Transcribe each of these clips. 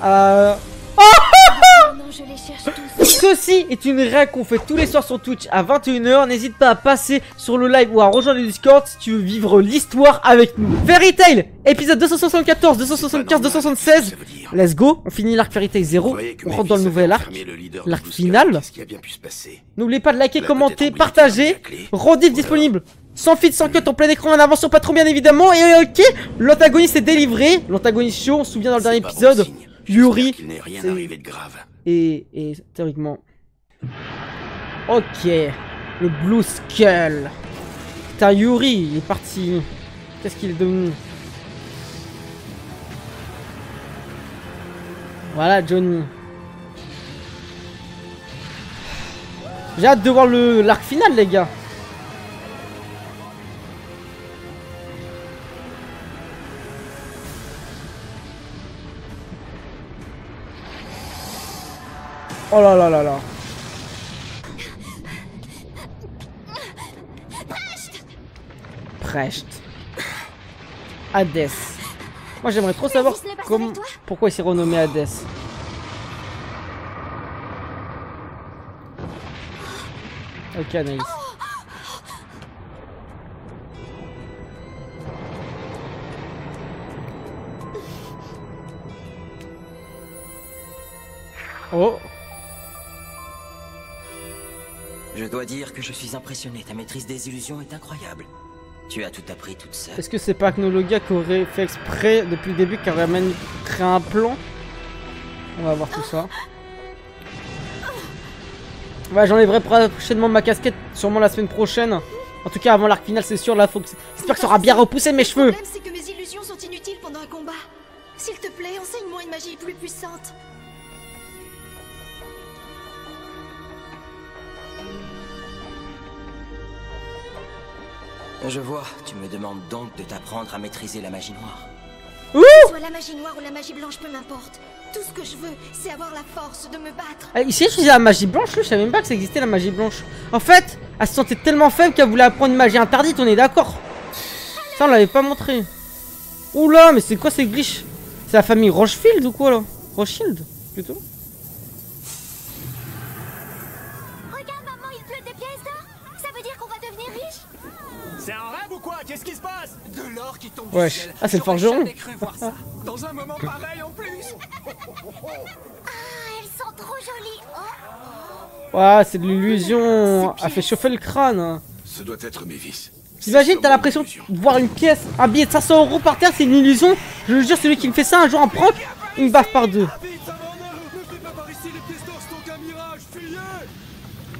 Non, je les cherche tous. Ceci est une règle qu'on fait tous les soirs sur Twitch à 21 h. N'hésite pas à passer sur le live ou à rejoindre le Discord si tu veux vivre l'histoire avec nous. Fairy Tail, épisode 274, 275, 276. Let's go, on finit l'arc Fairy Tail 0. On rentre dans le nouvel arc, l'arc final. N'oubliez pas de liker, commenter, partager. Rediff disponible sans feed, sans cut, en plein écran, en avance sur Patreon bien évidemment. Et ok, l'antagoniste est délivré. L'antagoniste chaud, on se souvient dans le dernier épisode. Yuri et théoriquement. Ok, le Blue Skull. Putain, Yuri, il est parti. Qu'est-ce qu'il est devenu? Voilà, Johnny. J'ai hâte de voir l'arc final, les gars. Oh là là là là. Precht. Hades. Moi j'aimerais trop savoir pourquoi il s'est renommé Hades. Ok, Anaïs. Oh. Je dois dire que je suis impressionné, ta maîtrise des illusions est incroyable. Tu as tout appris toute seule. Est-ce que c'est pas Acnologia qui aurait fait exprès depuis le début, qui aurait même créé un plan? On va voir tout ça. Ouais, j'enlèverai prochainement ma casquette, sûrement la semaine prochaine. En tout cas, avant l'arc final, c'est sûr, là, faut que... J'espère que ça aura bien repoussé mes cheveux. Le problème, c'est que mes illusions sont inutiles pendant un combat. S'il te plaît, enseigne-moi une magie plus puissante. Je vois, tu me demandes donc de t'apprendre à maîtriser la magie noire. Que ce soit la magie noire ou la magie blanche, peu m'importe. Tout ce que je veux, c'est avoir la force de me battre. Ici, je faisais la magie blanche, je savais même pas que ça existait la magie blanche. En fait, elle se sentait tellement faible qu'elle voulait apprendre une magie interdite, on est d'accord. Ça, on l'avait pas montré. Oula, mais c'est quoi ces glitches? C'est la famille Rochefield ou quoi là? Rothschild, plutôt. Regarde, maman, il pleut des pièces d'or. Ça veut dire qu'on va devenir riche. C'est un rêve ou quoi? Qu'est-ce qui se passe? De l'or qui tombe Wesh. du ciel. Ah, c'est le forgeron. J'aurais jamais cru voir ça. Dans un moment pareil en plus. Ah, elles sont trop jolies. Ouais, c'est de l'illusion. Elle fait chauffer le crâne. Ce doit être Mévis. T'imagines, t'as l'impression de voir une pièce, un billet de 500 € par terre, c'est une illusion. Je veux dire, celui qui me fait ça un jour en prank, il me baffe par deux. Vite, ça m'emmerde. Ne fais pas par ici, les pièces d'or sont qu'un mirage. Fuyez.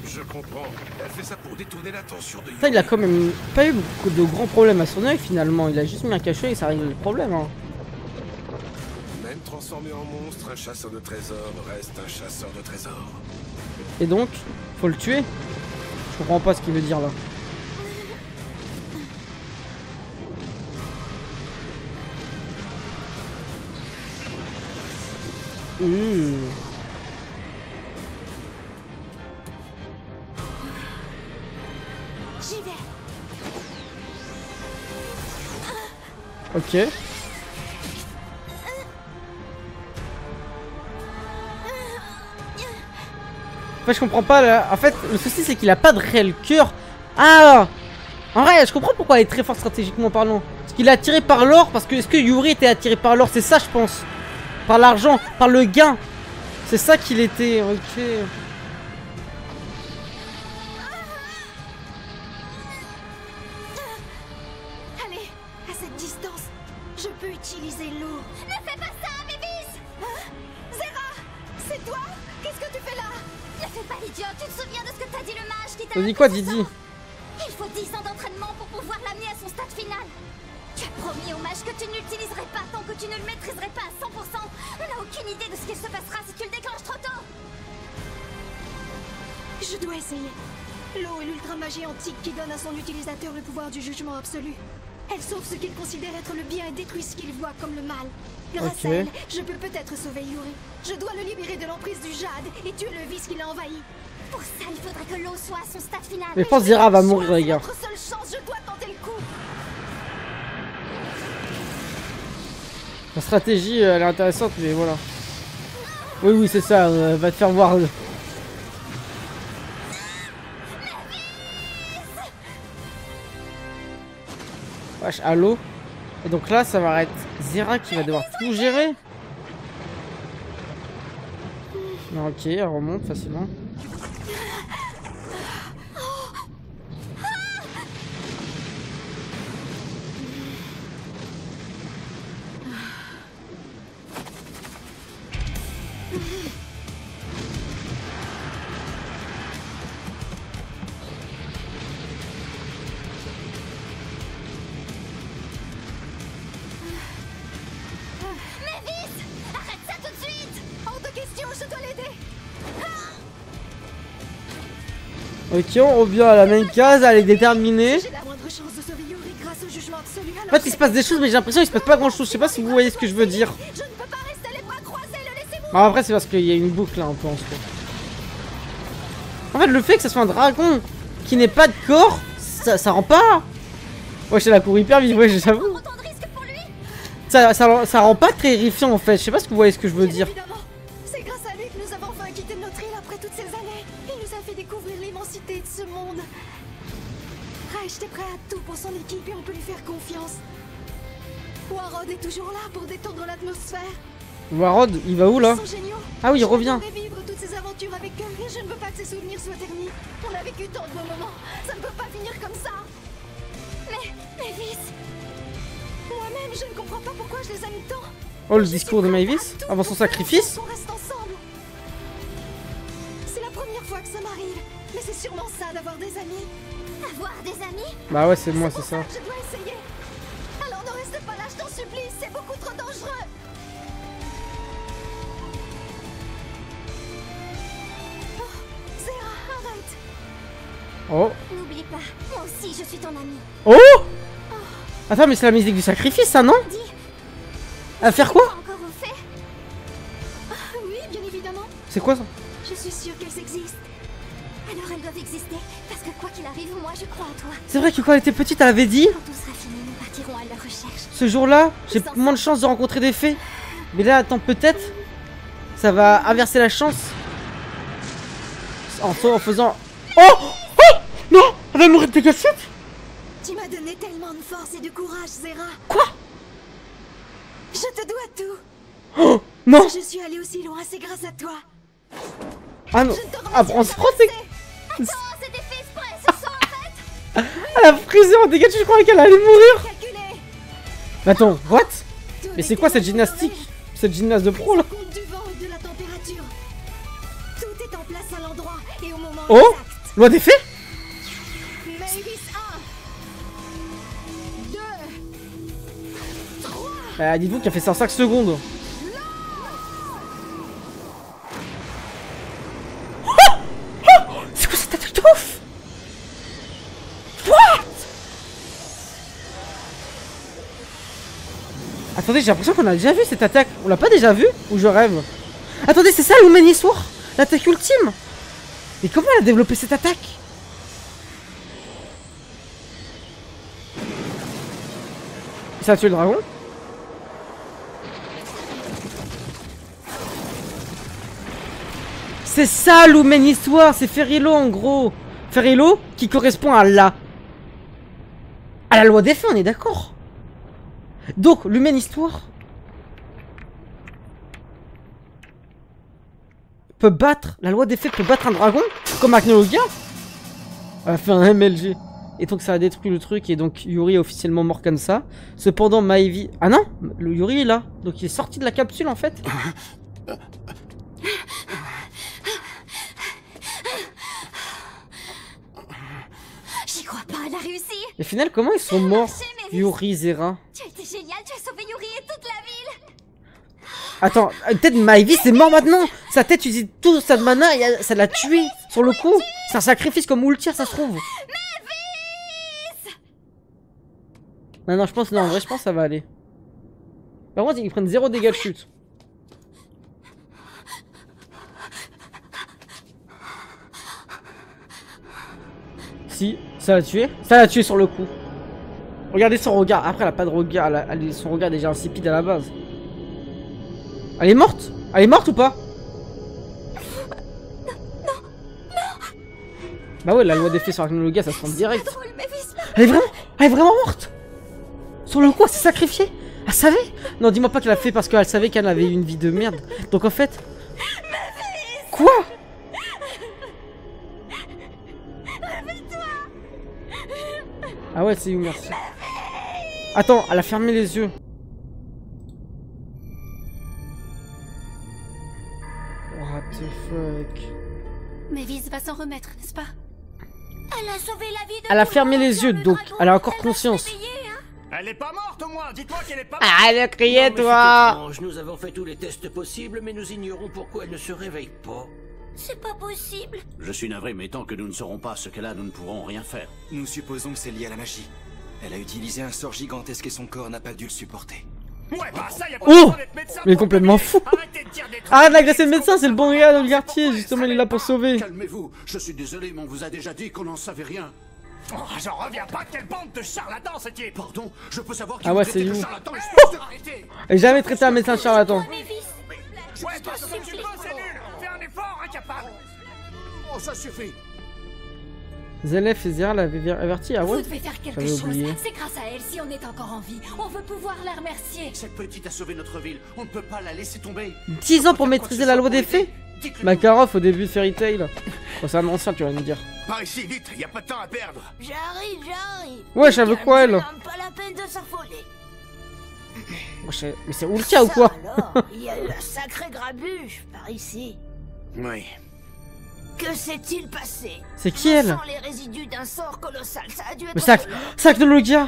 Je comprends. Elle fait ça pour détourner l'attention de Ça, il a quand même pas eu beaucoup de grands problèmes à son œil finalement. Il a juste mis un cachet et ça règle le problème. Hein. Même transformé en monstre, un chasseur de trésors reste un chasseur de trésors. Et donc, faut le tuer. Je comprends pas ce qu'il veut dire là. J'y vais. Ok. En fait, je comprends pas là. En fait, le souci c'est qu'il a pas de réel cœur. Ah! En vrai, je comprends pourquoi elle est très fort stratégiquement parlant. Parce qu'il est attiré par l'or. Parce que est-ce que Yuri était attiré par l'or? C'est ça, je pense. Par l'argent, par le gain. C'est ça qu'il était. Ok. Allez, à cette distance, je peux utiliser l'eau. Ne fais pas ça, Mévis. Zera, c'est toi? Qu'est-ce que tu fais là? Ne fais pas l'idiot, tu te souviens de ce que t'as dit le mage qui t'a... T'as dit quoi, Didi? Il faut 10 ans d'entraînement pour pouvoir l'amener à son stade final. Tu as promis au mage que tu ne l'utiliserais pas tant que tu ne le maîtriserais pas à 100%. On n'a aucune idée de ce qu'il se passera si tu le déclenches trop tôt. Je dois essayer. L'eau est l'ultra-magie antique qui donne à son utilisateur le pouvoir du jugement absolu. Elle sauve ce qu'il considère être le bien et détruit ce qu'il voit comme le mal. Grâce à elle, je peux peut-être sauver Yuri. Je dois le libérer de l'emprise du jade et tuer le vice qui l'a envahi. Pour ça, il faudrait que l'eau soit à son stade final. Mais je pense Zera va mourir, les gars. Notre seule chance, je dois tenter le coup. La stratégie, elle est intéressante, mais voilà. Oui, c'est ça, va te faire voir. Wesh, allô? Et donc là, ça va être Zera qui va devoir tout gérer. Non, ok, elle remonte facilement. Ok, on revient à la même case, elle est déterminée. En fait, il se passe des choses, mais j'ai l'impression qu'il se passe pas grand chose. Je sais pas si vous voyez ce que je veux dire. Bon, après, c'est parce qu'il y a une boucle là un peu en soi. En fait, le fait que ça soit un dragon qui n'ait pas de corps, ça rend pas. Ouais, je la cour hyper vite, ouais, j'avoue. Ça rend pas très terrifiant en fait. Je sais pas si vous voyez ce que je veux dire. C'est grâce à lui que nous avons enfin quitté notre île après toutes ces années. Il nous a fait découvrir l'immensité de ce monde. Reich était prêt à tout pour son équipe et on peut lui faire confiance. Warod est toujours là pour détendre l'atmosphère. Warod, il va où là? Ils sont géniaux. Ah oui, il revient. Je vivre toutes ces aventures avec eux et je ne veux pas que ces souvenirs soient ternis. On a vécu tant de beaux moments. Ça ne peut pas finir comme ça. Mais Mavis, moi-même, je ne comprends pas pourquoi je les aime tant. Oh, le discours de Mavis avant son sacrifice. On reste ensemble. C'est la première fois que ça m'arrive, mais c'est sûrement ça d'avoir des amis. Avoir des amis? Bah ouais, c'est moi, c'est ça. Je dois essayer. Alors ne reste pas là, je t'en supplie, c'est beaucoup trop dangereux. Oh, Zera, arrête. Oh. N'oublie pas, moi aussi je suis ton ami. Oh. Attends, mais c'est la musique du sacrifice, ça, non? Dis. À faire quoi? Encore au fait? Oui, bien évidemment. C'est quoi ça? Je suis sûre qu'elles existent. Alors elles doivent exister, parce que quoi qu'il arrive, moi je crois à toi. C'est vrai que quand elle était petite, elle avait dit. Quand tout sera fini, nous partirons à leur recherche. Ce jour-là, j'ai moins de chance de rencontrer des fées. Mais là, attends, peut-être ça va inverser la chance. En faisant... Oh! Oh! Non! Elle va mourir de dégâts chute. Tu m'as donné tellement de force et de courage, Zera. Quoi? Je te dois tout. Oh! Non! Si je suis allée aussi loin, c'est grâce à toi. Ah non! Je te remercie Après, on de se ta prend, c'est... Attends, c'était fait exprès, c'est ça en fait. Elle a frisé en dégâts, je croyais qu'elle allait mourir. Calculé. Mais attends, what? Tout Mais c'est était quoi cette dans gymnastique? ton Cette gymnaste de pro là? compte du vent et de la température. Tout est en place à l'endroit et au moment Oh! exact. Loi des fées? Mavis 1, 2, 3. Dites-vous qu'elle fait ça en 5 secondes. C'est quoi cette attaque de ouf? What? Attendez, j'ai l'impression qu'on a déjà vu cette attaque. On l'a pas déjà vu? Ou je rêve? Attendez, c'est ça l'Humaniswar? L'attaque ultime? Mais comment elle a développé cette attaque? Ça a tué le dragon? C'est ça l'Humaniswar, c'est Ferrilo en gros. Ferrilo qui correspond à la loi des fées, on est d'accord. Donc l'Humaniswar peut battre, la loi des fées peut battre un dragon comme Arachnologia. Elle a fait un MLG. Et donc ça a détruit le truc et donc Yuri est officiellement mort comme ça. Cependant Maëvi... Ah non, le Yuri est là. Donc il est sorti de la capsule en fait. J'y crois pas, elle a réussi. Et au final, comment ils sont morts, Yuri, Zera? Tu as été génial, tu as sauvé Yuri et toute la ville. Attends, peut-être Maëvi c'est mort maintenant. Sa tête utilise tout sa mana et ça l'a tué sur le coup. C'est un sacrifice comme Ultir, ça se trouve. Non, je pense, non, en vrai, je pense que ça va aller. Par contre, ils prennent 0 dégâts de chute. Si, ça l'a tué. Ça l'a tué sur le coup. Regardez son regard. Après, elle a pas de regard. Son regard est déjà insipide à la base. Elle est morte? Elle est morte ou pas? Bah ouais, la loi des faits sur Arachnologia, ça se sent direct. Elle est vraiment morte. Sur le coup, elle s'est sacrifiée. Elle savait. Non, dis-moi pas qu'elle a fait parce qu'elle savait qu'elle avait une vie de merde. Donc en fait... Quoi? Ah ouais, c'est où, merci. Attends, elle a fermé les yeux. What the fuck? Mavis va s'en remettre, n'est-ce pas? Elle a sauvé la vie de Elle a fermé les yeux, donc elle a encore conscience. Elle est pas morte au moins. Dites-moi qu'elle est pas morte. Ah, elle a crié, Non, mais toi. c'est étrange. Nous avons fait tous les tests possibles, mais nous ignorons pourquoi elle ne se réveille pas. C'est pas possible. Je suis navré, mais tant que nous ne saurons pas ce qu'elle a, nous ne pourrons rien faire. Nous supposons que c'est lié à la magie. Elle a utilisé un sort gigantesque et son corps n'a pas dû le supporter. Ouais, bah ça, y a pas Oh, besoin d'être médecin. mais complètement fou. Arrêtez de dire des trucs. Arrête d'agresser le médecin, c'est le bon gars dans le quartier. Justement, il est là pour sauver. Calmez-vous, je suis désolé, mais on vous a déjà dit qu'on n'en savait rien. Oh, j'en reviens pas. Quelle bande de charlatans ce type. Pardon, je peux savoir qui Ah ouais, vous c'est traitez de you. charlatan, espèce de... Arrêtez. J'ai jamais traité un médecin de charlatan. Ouais, toi, ce que tu peux, c'est nul. Fais un effort, incapable. Oh, ça suffit. Zelef et Zera l'avaient averti, ah Vous ouais? devez faire quelque J'avais chose. oublié. C'est grâce à elle si on est encore en vie. On veut pouvoir la remercier. Cette petite a sauvé notre ville, on ne peut pas la laisser tomber. 10 ans pour maîtriser la loi des faits? Makarov au début de Fairy Tail. Bon, c'est un ancien, tu vas me dire. Par ici, vite, y a pas de temps à perdre. J'arrive. Ouais, j'avais quoi, elle? Pas la peine de s'affoler. Mais c'est Ulka ou quoi? Alors, il y a eu un sacré grabuge par ici. Oui. Que s'est-il passé? C'est qui, elle? Je sens les résidus d'un sort colossal. Ça a dû être. Mais c'est Arachnologia.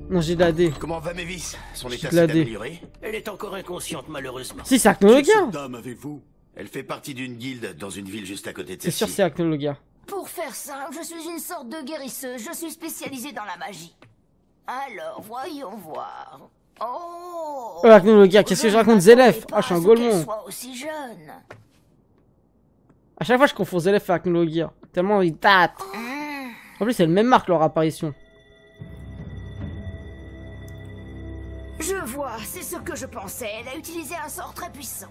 Non, j'ai de la D. Comment va Mavis? Son J'ai état de la s'est D. amélioré. Elle est encore inconsciente, malheureusement. Si, c'est Arachnologia. Cette dame avez-vous? Elle fait partie d'une guilde dans une ville juste à côté de C'est celle-ci. sûr, c'est Arachnologia. Pour faire simple, je suis une sorte de guérisseuse. Je suis spécialisée dans la magie. Alors, voyons voir. Oh. Arachnologia, qu'est-ce que je raconte, Zelef? Ah, je suis un Qu'elle golemon. soit aussi jeune. À chaque fois, je confonds Zelef et Arachnologia. Tellement ils datent. En plus, c'est le même marque leur apparition. Je vois, c'est ce que je pensais. Elle a utilisé un sort très puissant.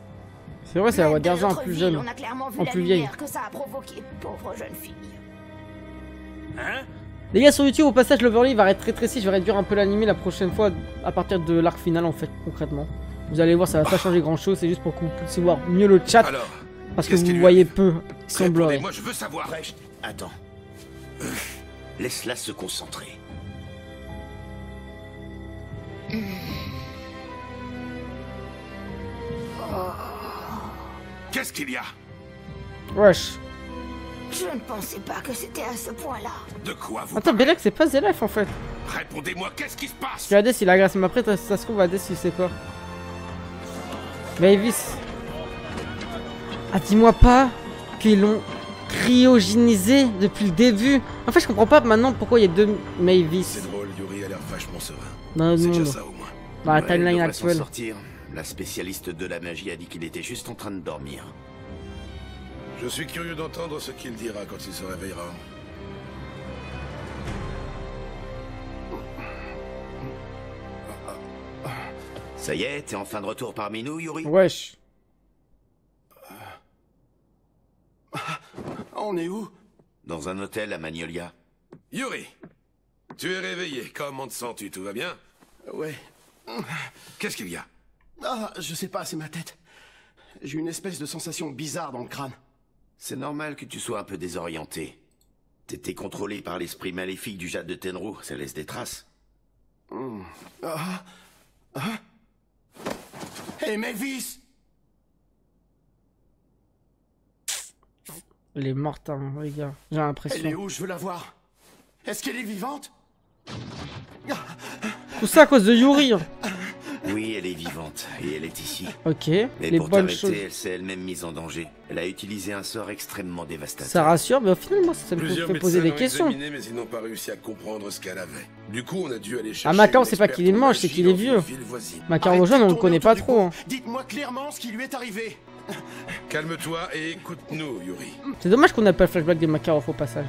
C'est vrai, c'est la voix Même de d'Erza en notre plus ville, jeune. On a clairement vu En la plus vieille. lumière que ça a provoqué, pauvre jeune fille. Hein? Les gars, sur YouTube, au passage, l'overlay va être très précis. Je vais réduire un peu l'animé la prochaine fois à partir de l'arc final, en fait, concrètement. Vous allez voir, ça va pas changer grand chose. C'est juste pour que vous puissiez voir mieux le chat. Alors, Parce que qu'est-ce vous qu'il lui voyez a fait? peu. Semblerait. Moi, je veux savoir. Precht, attends. Laisse-la se concentrer. Qu'est-ce qu'il y a? Wesh. Je ne pensais pas que c'était à ce point-là. De quoi vous Attends, Belek, c'est pas Zelef en fait. Répondez-moi, qu'est-ce qui se passe? Regardez s'il a agressé ma prêtre, ça se trouve, Hades, il sait pas. Mavis. Ah, dis-moi pas qu'ils l'ont cryogénisé depuis le début. En fait, je comprends pas maintenant pourquoi il y a deux Mavis C'est drôle, Yuri a l'air vachement serein. dans le C'est déjà monde. ça au moins. Dans la Ouais, timeline il devrait s'en actuelle. sortir. La spécialiste de la magie a dit qu'il était juste en train de dormir. Je suis curieux d'entendre ce qu'il dira quand il se réveillera. Ça y est, t'es enfin de retour parmi nous, Yuri? Wesh. On est où? Dans un hôtel à Magnolia. Yuri, tu es réveillé. Comment te sens-tu? Tout va bien? Ouais. Qu'est-ce qu'il y a? Ah, je sais pas, c'est ma tête. J'ai une espèce de sensation bizarre dans le crâne. C'est normal que tu sois un peu désorienté. T'étais contrôlé par l'esprit maléfique du Jade de Tenrou, ça laisse des traces. Hé, Mavis! Elle est morte, hein, les gars. J'ai Elle est l'impression. où? Je veux la voir. Est-ce qu'elle est vivante? Tout ça à cause de Yuri. Hein. Oui, elle est vivante, et elle est ici. Ok, Mais les pour bonnes t'arrêter, choses. elle s'est elle-même mise en danger. Elle a utilisé un sort extrêmement dévastateur. Ça rassure, mais au final, moi, ça me Plusieurs fait poser médecins des l'ont questions. examiné, mais ils n'ont pas réussi à comprendre ce qu'elle avait. Du coup, on a dû aller chercher. Ah, Macaron, une c'est pas experte qu'il est en moche, c'est magie qu'il est dans une vieux. ville voisine. Macaron jeune, on le connaît pas trop. Hein. Dites-moi clairement ce qui lui est arrivé. Calme-toi et écoute-nous, Yuri. C'est dommage qu'on n'a pas le flashback des Makarov au passage.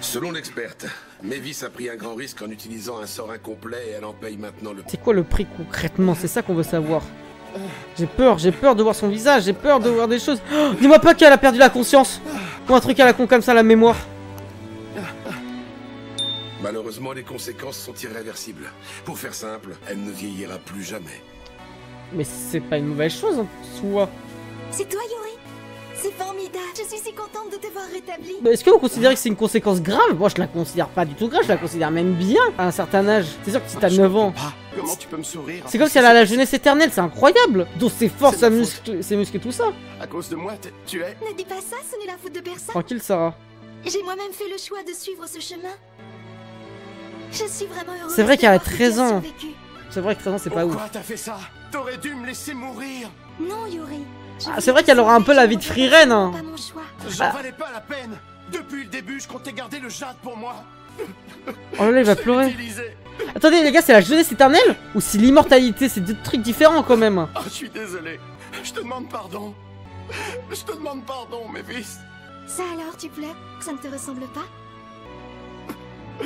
Selon l'experte, Mavis a pris un grand risque en utilisant un sort incomplet et elle en paye maintenant le prix. C'est quoi le prix concrètement? C'est ça qu'on veut savoir. J'ai peur de voir son visage, j'ai peur de voir des choses. Oh, dis-moi pas qu'elle a perdu la conscience. Ou un truc à la con comme ça, la mémoire. Malheureusement, les conséquences sont irréversibles. Pour faire simple, elle ne vieillira plus jamais. Mais c'est pas une mauvaise chose en soi. C'est toi, Yuri? C'est formidable. Je suis si contente de te voir rétabli. Mais est-ce que vous considérez que c'est une conséquence grave? Moi je la considère pas du tout grave, je la considère même bien à un certain âge. C'est sûr que si t'as 9 ans... Comment tu peux me sourire? C'est comme si elle a la jeunesse éternelle, c'est incroyable. Donc ses forces, ses muscles et tout ça. À cause de moi, tu es... Ne dis pas ça, ce n'est la faute de personne. Tranquille Sarah. J'ai moi-même fait le choix de suivre ce chemin. Je suis vraiment heureuse. C'est vrai qu'elle a de voir que tu 13 ans. survécu. C'est vrai que 13 ans c'est pas ouf. Pourquoi t'as fait ça? T'aurais dû me laisser mourir. Non, Yuri. Ah, c'est vrai qu'elle aura un peu la vie de free reine, hein. Pas mon choix. J'en valais pas la peine. Depuis le début, je comptais garder le jade pour moi. Oh là là, il va Je l'ai pleurer. utilisé. Attendez les gars, c'est la jeunesse éternelle? Ou c'est l'immortalité? C'est deux trucs différents quand même. Oh, je suis désolé. Je te demande pardon. Je te demande pardon, Mavis. Ça alors, tu pleures? Ça ne te ressemble pas?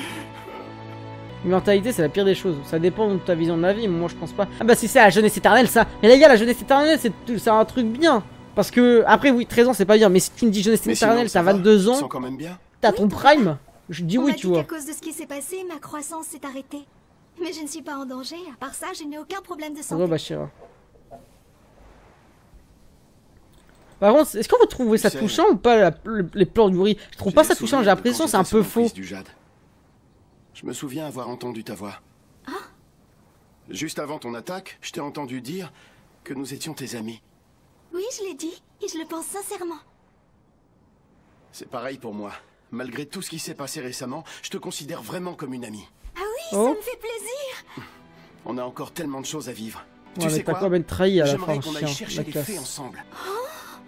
L'immortalité c'est la pire des choses. Ça dépend de ta vision de la vie, mais moi je pense pas. Ah bah si c'est la jeunesse éternelle ça. Mais les gars, la jeunesse éternelle c'est un truc bien. Parce que, après oui, 13 ans c'est pas bien, mais si tu me dis jeunesse éternelle, t'as 22 Ils ans, sont quand même bien. t'as ton prime, je dis On oui m'a tu dit vois. qu'à cause de ce qui s'est passé, ma croissance s'est arrêtée. Mais je ne suis pas en danger. À part ça, je n'ai aucun problème de Ça santé. va Bachira. Par contre, est-ce que vous trouvez ça Tu sais, touchant ou pas les plans de Yuri? Je trouve pas ça touchant, j'ai l'impression c'est un peu faux. Je me souviens avoir entendu ta voix. Juste avant ton attaque, je t'ai entendu dire que nous étions tes amis. Oui, je l'ai dit. Et je le pense sincèrement. C'est pareil pour moi. Malgré tout ce qui s'est passé récemment, je te considère vraiment comme une amie. Ah oui, Oh. ça me fait plaisir. On a encore tellement de choses à vivre. Ouais, Tu mais sais t'as quoi? quand même trahi à la fin, J'aimerais qu'on aille chien, chercher la les classe. fées ensemble.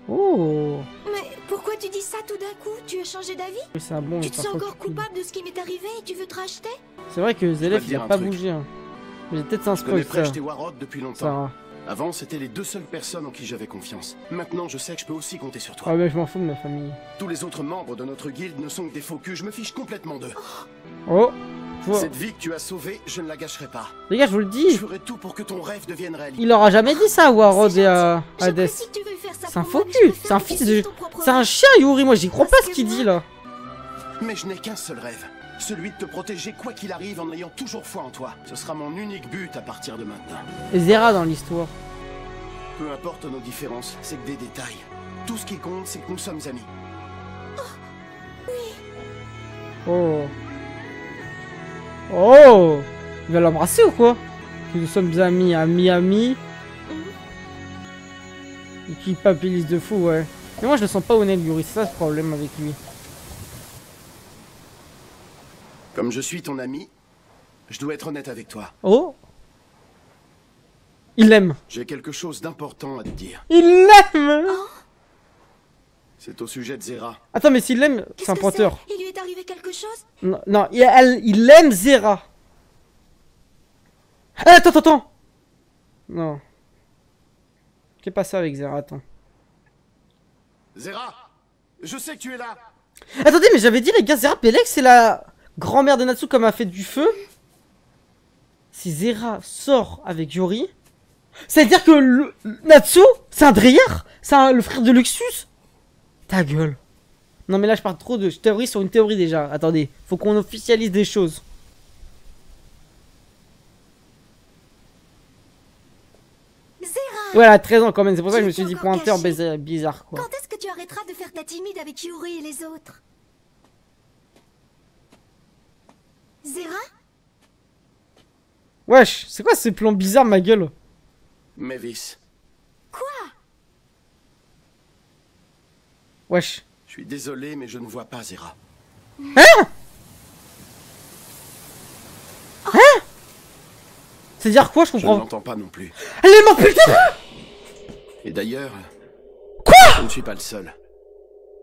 Oh, Mais pourquoi tu dis ça tout d'un coup? Tu as changé d'avis? oui, c'est un bon. Tu te sens parfois encore stupide. coupable de ce qui m'est arrivé et tu veux te racheter? C'est vrai que Zélef te il dire a un pas truc. bougé. Hein. Mais peut-être c'est un Je connais spoil ça. Precht et Warrock depuis longtemps. Sarah. Avant, c'était les deux seules personnes en qui j'avais confiance. Maintenant, je sais que je peux aussi compter sur toi. Ah mais je m'en fous de ma famille. Tous les autres membres de notre guilde ne sont que des faux culs, je me fiche complètement d'eux. Oh, tu vois. Cette vie que tu as sauvée, je ne la gâcherai pas. Les gars, je vous le Je dis, ferai tout pour que ton rêve devienne réalité. il aura jamais dit ça à Warrod et à Hades. J'apprécie que tu veuilles faire ça C'est un pour faux moi, mais je cul, préfère c'est un que fils tu de... suives ton propre C'est un rêve. chien Yuri, moi j'y crois pas Parce ce que qu'il moi- dit là. Mais je n'ai qu'un seul rêve. Celui de te protéger quoi qu'il arrive en ayant toujours foi en toi. Ce sera mon unique but à partir de maintenant. Et Zera dans l'histoire. Peu importe nos différences, c'est que des détails. Tout ce qui compte, c'est que nous sommes amis. Oh. Oh. Il va l'embrasser ou quoi? Que nous sommes amis, amis. Et qui papilise de fou, ouais. Mais moi je le sens pas honnête Yuri, c'est ça le problème avec lui. Comme je suis ton ami, je dois être honnête avec toi. Oh. Il l'aime. J'ai quelque chose d'important à te dire. Il l'aime. C'est au sujet de Zera. Attends, mais s'il l'aime, c'est Qu'est-ce un que pointeur. Il lui est arrivé quelque chose? Non, non, il aime Zera. Ah, attends. Non. Qu'est passé avec Zera, attends. Zera, je sais que tu es là. Attendez, mais j'avais dit les gars, Zera Pelek c'est la grand-mère de Natsu comme a fait du feu. Si Zera sort avec Yuri, c'est-à-dire que Natsu, c'est un Dreyer, c'est le frère de Luxus. Ta gueule. Non mais là je pars trop de théorie sur une théorie déjà. Attendez, faut qu'on officialise des choses. Zera! Voilà, 13 ans quand même, c'est pour ça que je me suis Tu dit t'es encore pointeur caché. bizarre quoi. Quand est-ce que tu arrêteras de faire ta timide avec Yuri et les autres? Zera? Wesh, c'est quoi ces plans bizarres ma gueule? Mavis, Quoi? Wesh. je suis désolé, mais je ne vois pas Zera. C'est-à-dire quoi, je Je ne comprends. l'entends pas non plus. Elle est morte plus tard. Et d'ailleurs... Quoi? Je ne suis pas le seul.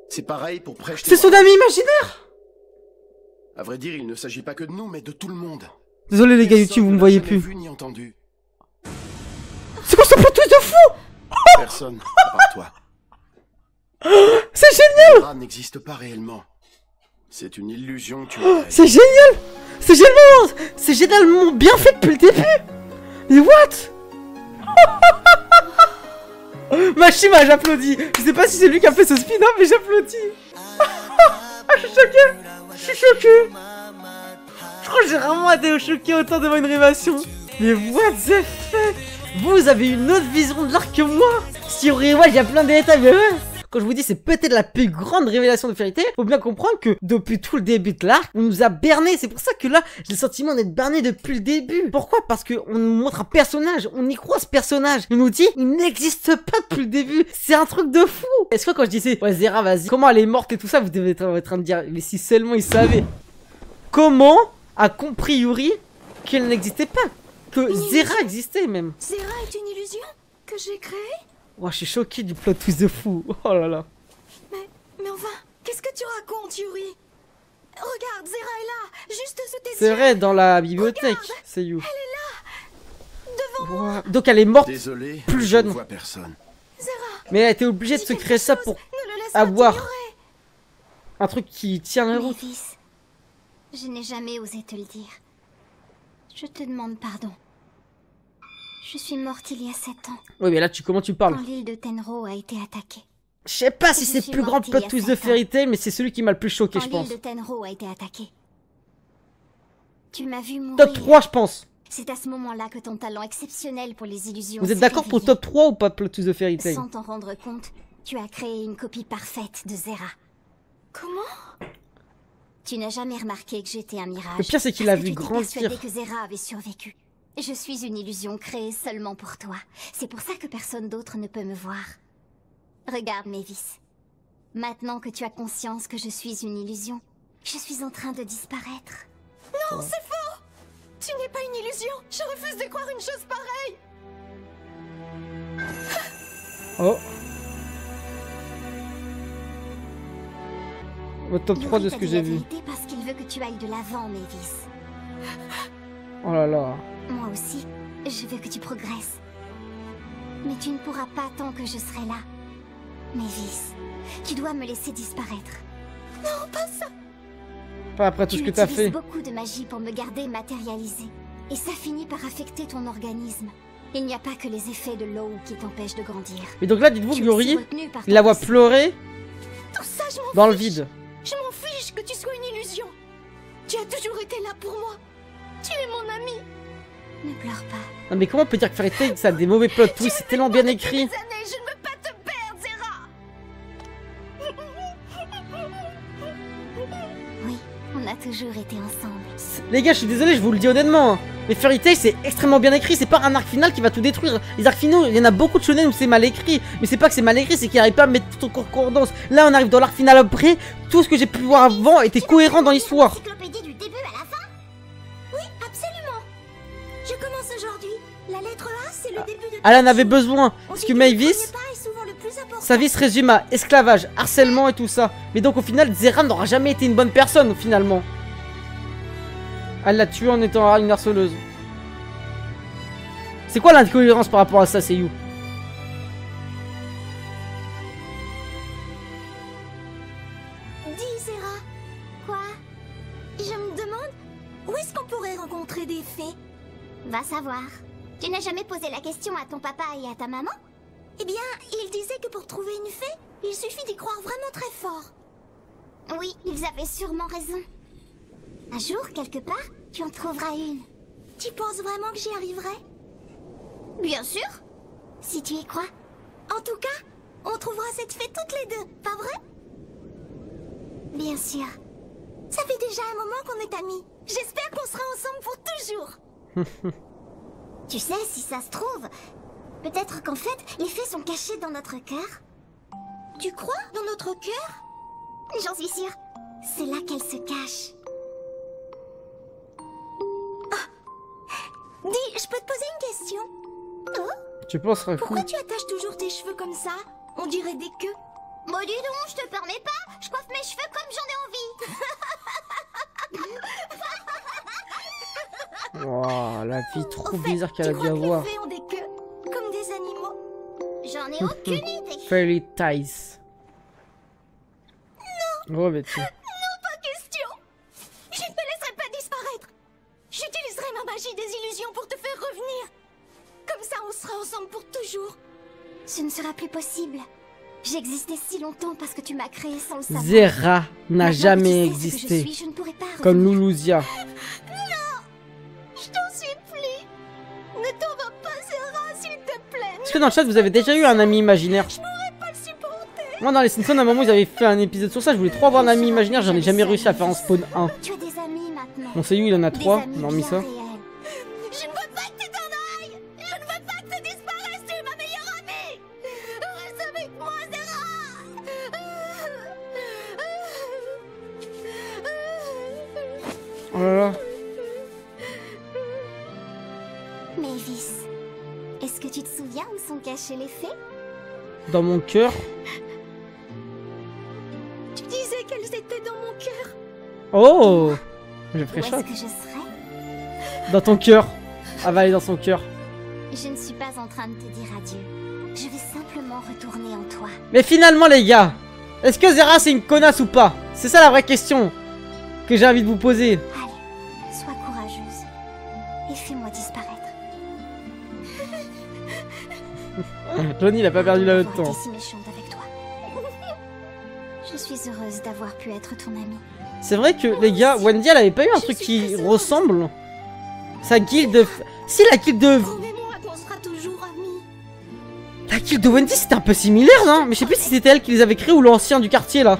C'est pareil pour Precht et C'est son Warrock. ami imaginaire. À vrai dire, il ne s'agit pas que de nous, mais de tout le monde. Désolé les gars Personne YouTube, vous ne me l'a voyez jamais plus. vu ni entendu. C'est quoi ce plot twist de fou? Personne, à part toi. C'est génial. Zera n'existe pas réellement. C'est une illusion que tu as créée. C'est génial. C'est génial. C'est génialement bien fait depuis le début. Mais what? Machima, j'applaudis. Je sais pas si c'est lui qui a fait ce spin-off, mais j'applaudis. je suis choqué. Je suis choqué. Je crois que j'ai vraiment été choqué autant devant une révélation. Mais what the fuck? Vous avez une autre vision de l'arc que moi. Sur Rewatch, il y a plein de détails, mais ouais. Quand je vous dis c'est peut-être la plus grande révélation de Fairy Tail, faut bien comprendre que depuis tout le début de l'arc, on nous a berné. C'est pour ça que là, j'ai le sentiment d'être berné depuis le début. Pourquoi? Parce qu'on nous montre un personnage, on y croit ce personnage. Il nous dit, il n'existe pas depuis le début. C'est un truc de fou. Est-ce que quand je disais, ouais Zera, vas-y, comment elle est morte et tout ça, vous devez être en train de dire, mais si seulement il savait. Comment a compris Yuri qu'elle n'existait pas? Que Zera existait même. Zera est une illusion que j'ai créée? Ouah, je suis choqué du plot twist de fou. Oh là là. Mais enfin, qu'est-ce que tu racontes, Yuri? Regarde, Zera est là, juste sous tes yeux. C'est vrai, dans la bibliothèque, c'est You. Elle est là, devant moi. Ouah. Donc elle est morte Désolé, plus je jeune. ne vois personne. Zera, Mais elle était obligée de se créer ça pour ne le laisse pas avoir t'ignorer. un truc qui tient la route. Mavis, je n'ai jamais osé te le dire. Je te demande pardon. Je suis morte il y a 7 ans, Oui, mais là, comment tu parles? quand l'île de Tenro a été attaquée. Je sais pas si Je c'est le suis plus grand morte il y plot a twist de 7 ans. Fairy Tail, mais c'est celui qui m'a le plus choqué, Quand je pense. l'île de Tenro a été attaquée. Tu m'as vu mourir. Top 3, je pense. C'est à ce moment-là que ton talent exceptionnel pour les illusions Vous êtes s'est d'accord pour révélé. top 3 ou pas de plot twist de Fairy Tail? Sans t'en rendre compte, tu as créé une copie parfaite de Zera. Comment? Tu n'as jamais remarqué que j'étais un mirage. Le pire, c'est qu'il parce a que vu tu t'es grandir. persuadé que Zera avait survécu. Je suis une illusion créée seulement pour toi. C'est pour ça que personne d'autre ne peut me voir. Regarde, Mavis. Maintenant que tu as conscience que je suis une illusion, je suis en train de disparaître. Non, c'est faux! Tu n'es pas une illusion! Je refuse de croire une chose pareille! Oh. Au top 3 Yuri de ce t'a que dit j'ai la vu. vérité parce qu'il veut que tu ailles de l'avant, Mavis. Oh là là. Moi aussi, je veux que tu progresses. Mais tu ne pourras pas tant que je serai là. Mavis, tu dois me laisser disparaître. Non, pas ça! Pas après tout ce Tu que t'as utilises fait. beaucoup de magie pour me garder matérialisée. Et ça finit par affecter ton organisme. Il n'y a pas que les effets de l'eau qui t'empêchent de grandir. Mais donc là, dites-vous que Tu es aussi Yuri, retenu par il la ton voit passé. pleurer Tout ça, je m'en dans le fiche. vide. Je m'en fiche que tu sois une illusion! Tu as toujours été là pour moi! Tu es mon ami! Ne pleure pas. Non mais comment on peut dire que Fairy Tail, ça a des mauvais plot twists? C'est tellement bien écrit. Des années, je ne veux pas te perdre, Zera! Oui, on a toujours été ensemble. Les gars, je suis désolé, je vous le dis honnêtement. Hein. Mais Fairy Tail, c'est extrêmement bien écrit. C'est pas un arc final qui va tout détruire. Les arcs finaux, il y en a beaucoup de shonen où c'est mal écrit. Mais c'est pas que c'est mal écrit, c'est qu'il arrive pas à mettre tout en concordance. Là, on arrive dans l'arc final après. Tout ce que j'ai pu voir avant était cohérent dans l'histoire. Encyclopédie du début à la fin. Oui, absolument! Je commence aujourd'hui. La lettre A, c'est le début de... Elle en avait besoin. On Parce dit que le Mavis, premier pas est souvent le plus important. sa vie se résume à esclavage, harcèlement et tout ça. Mais donc au final, Zera n'aura jamais été une bonne personne finalement. Elle l'a tué en étant une harceleuse. C'est quoi l'incohérence par rapport à ça, c'est You? Dis, Zera, Quoi? je me demande où est-ce qu'on pourrait rencontrer des fées? Va savoir. Tu n'as jamais posé la question à ton papa et à ta maman? Eh bien, il disait que pour trouver une fée, il suffit d'y croire vraiment très fort. Oui, ils avaient sûrement raison. Un jour, quelque part, tu en trouveras une. Tu penses vraiment que j'y arriverai? Bien sûr. Si tu y crois. En tout cas, on trouvera cette fée toutes les deux, pas vrai? Bien sûr. Ça fait déjà un moment qu'on est amis. J'espère qu'on sera ensemble pour toujours. Tu sais, si ça se trouve, peut-être qu'en fait, les fées sont cachées dans notre cœur. Tu crois dans notre cœur? J'en suis sûre. C'est là qu'elles se cachent. Dis, je peux te poser une question? Oh, Tu penserais fou. pourquoi tu attaches toujours tes cheveux comme ça? On dirait des queues. Bon, dis donc, je te permets pas. Je coiffe mes cheveux comme j'en ai envie. Wow, la vie Au trop fait, bizarre qu'elle tu a dû crois que avoir. les fées ont des queues, comme des animaux? J'en ai aucune idée. Fairy Tail. Oh, mais tu... Non, pas question! Je ne te laisserai pas disparaître! J'utiliserai ma magie des illusions pour te faire revenir! Comme ça, on sera ensemble pour toujours! Ce ne sera plus possible. J'existais si longtemps parce que tu m'as créé sans le savoir. Zera n'a Maintenant jamais que tu sais ce que je existé. suis, je ne pourrai pas Comme revenir. Loulousia. Je t'en supplie. Ne t'en va pas, Zera, s'il te plaît. Est-ce que dans le chat vous avez déjà eu un ami imaginaire? Je pourrais pas le supporter. Moi dans les Simpsons à un moment ils avaient fait un épisode sur ça, je voulais trop avoir un ami imaginaire, j'en ai jamais réussi à faire en spawn 1. Tu as des amis maintenant. Bon c'est lui il en a Des 3, amis on a mis bien ça. réels. Je ne veux pas que tu t'en ailles. Je ne veux pas que tu disparaisses. Tu es ma meilleure amie. Reste avec moi, Zera. Oh là là. Mavis, est-ce que tu te souviens où sont cachés les fées? Dans mon cœur. Tu disais qu'elles étaient dans mon cœur. Oh, je Où ferai est-ce choc. que je serais? Dans ton cœur. Avalé dans son cœur. Je ne suis pas en train de te dire adieu. Je vais simplement retourner en toi. Mais finalement les gars, est-ce que Zera c'est une connasse ou pas? C'est ça la vraie question que j'ai envie de vous poser. Allez, sois courageuse et fais-moi disparaître. Johnny il a pas perdu la Avoir le temps. été si méchante avec toi. Je suis heureuse d'avoir pu être ton amie. C'est vrai que les gars, Wendy elle avait pas eu un truc qui ressemble. Sa guilde... Si la guilde de... Promets-moi qu'on sera toujours amis. La guilde de Wendy c'était un peu similaire non? Mais je sais plus si c'était elle qui les avait créés ou l'ancien du quartier là.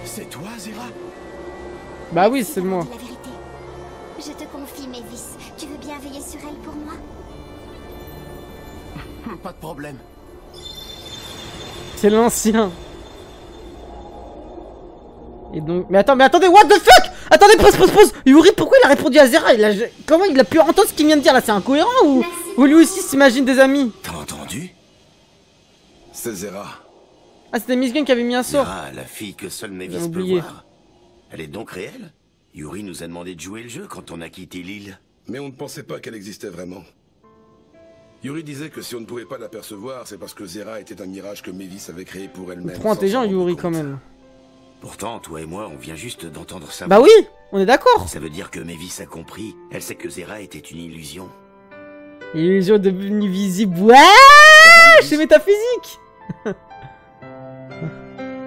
C'est toi, Zera? Bah oui c'est moi. Dis la vérité. Je te confie, Mavis. Tu veux bien veiller sur elle pour moi? Pas de problème. C'est l'ancien. Et donc... Mais attendez, what the fuck? Attendez, pause. Yuri, pourquoi il a répondu à Zera? Comment il a pu entendre ce qu'il vient de dire là? C'est incohérent ou lui aussi s'imagine des amis? T'as entendu? C'est Zera. Ah c'était Miss Gun qui avait mis un sort. Zera, la fille que seule J'ai Mavis peut oublié. voir. Elle est donc réelle? Yuri nous a demandé de jouer le jeu quand on a quitté l'île. Mais on ne pensait pas qu'elle existait vraiment. Yuri disait que si on ne pouvait pas l'apercevoir, c'est parce que Zera était un mirage que Mavis avait créé pour elle-même. Trop sans intelligent s'en rendre Yuri compte. quand même. Pourtant, toi et moi, on vient juste d'entendre ça. Bah oui, on est d'accord. Ça veut dire que Mavis a compris. Elle sait que Zera était une illusion. Illusion devenue visible. Ouais, c'est métaphysique.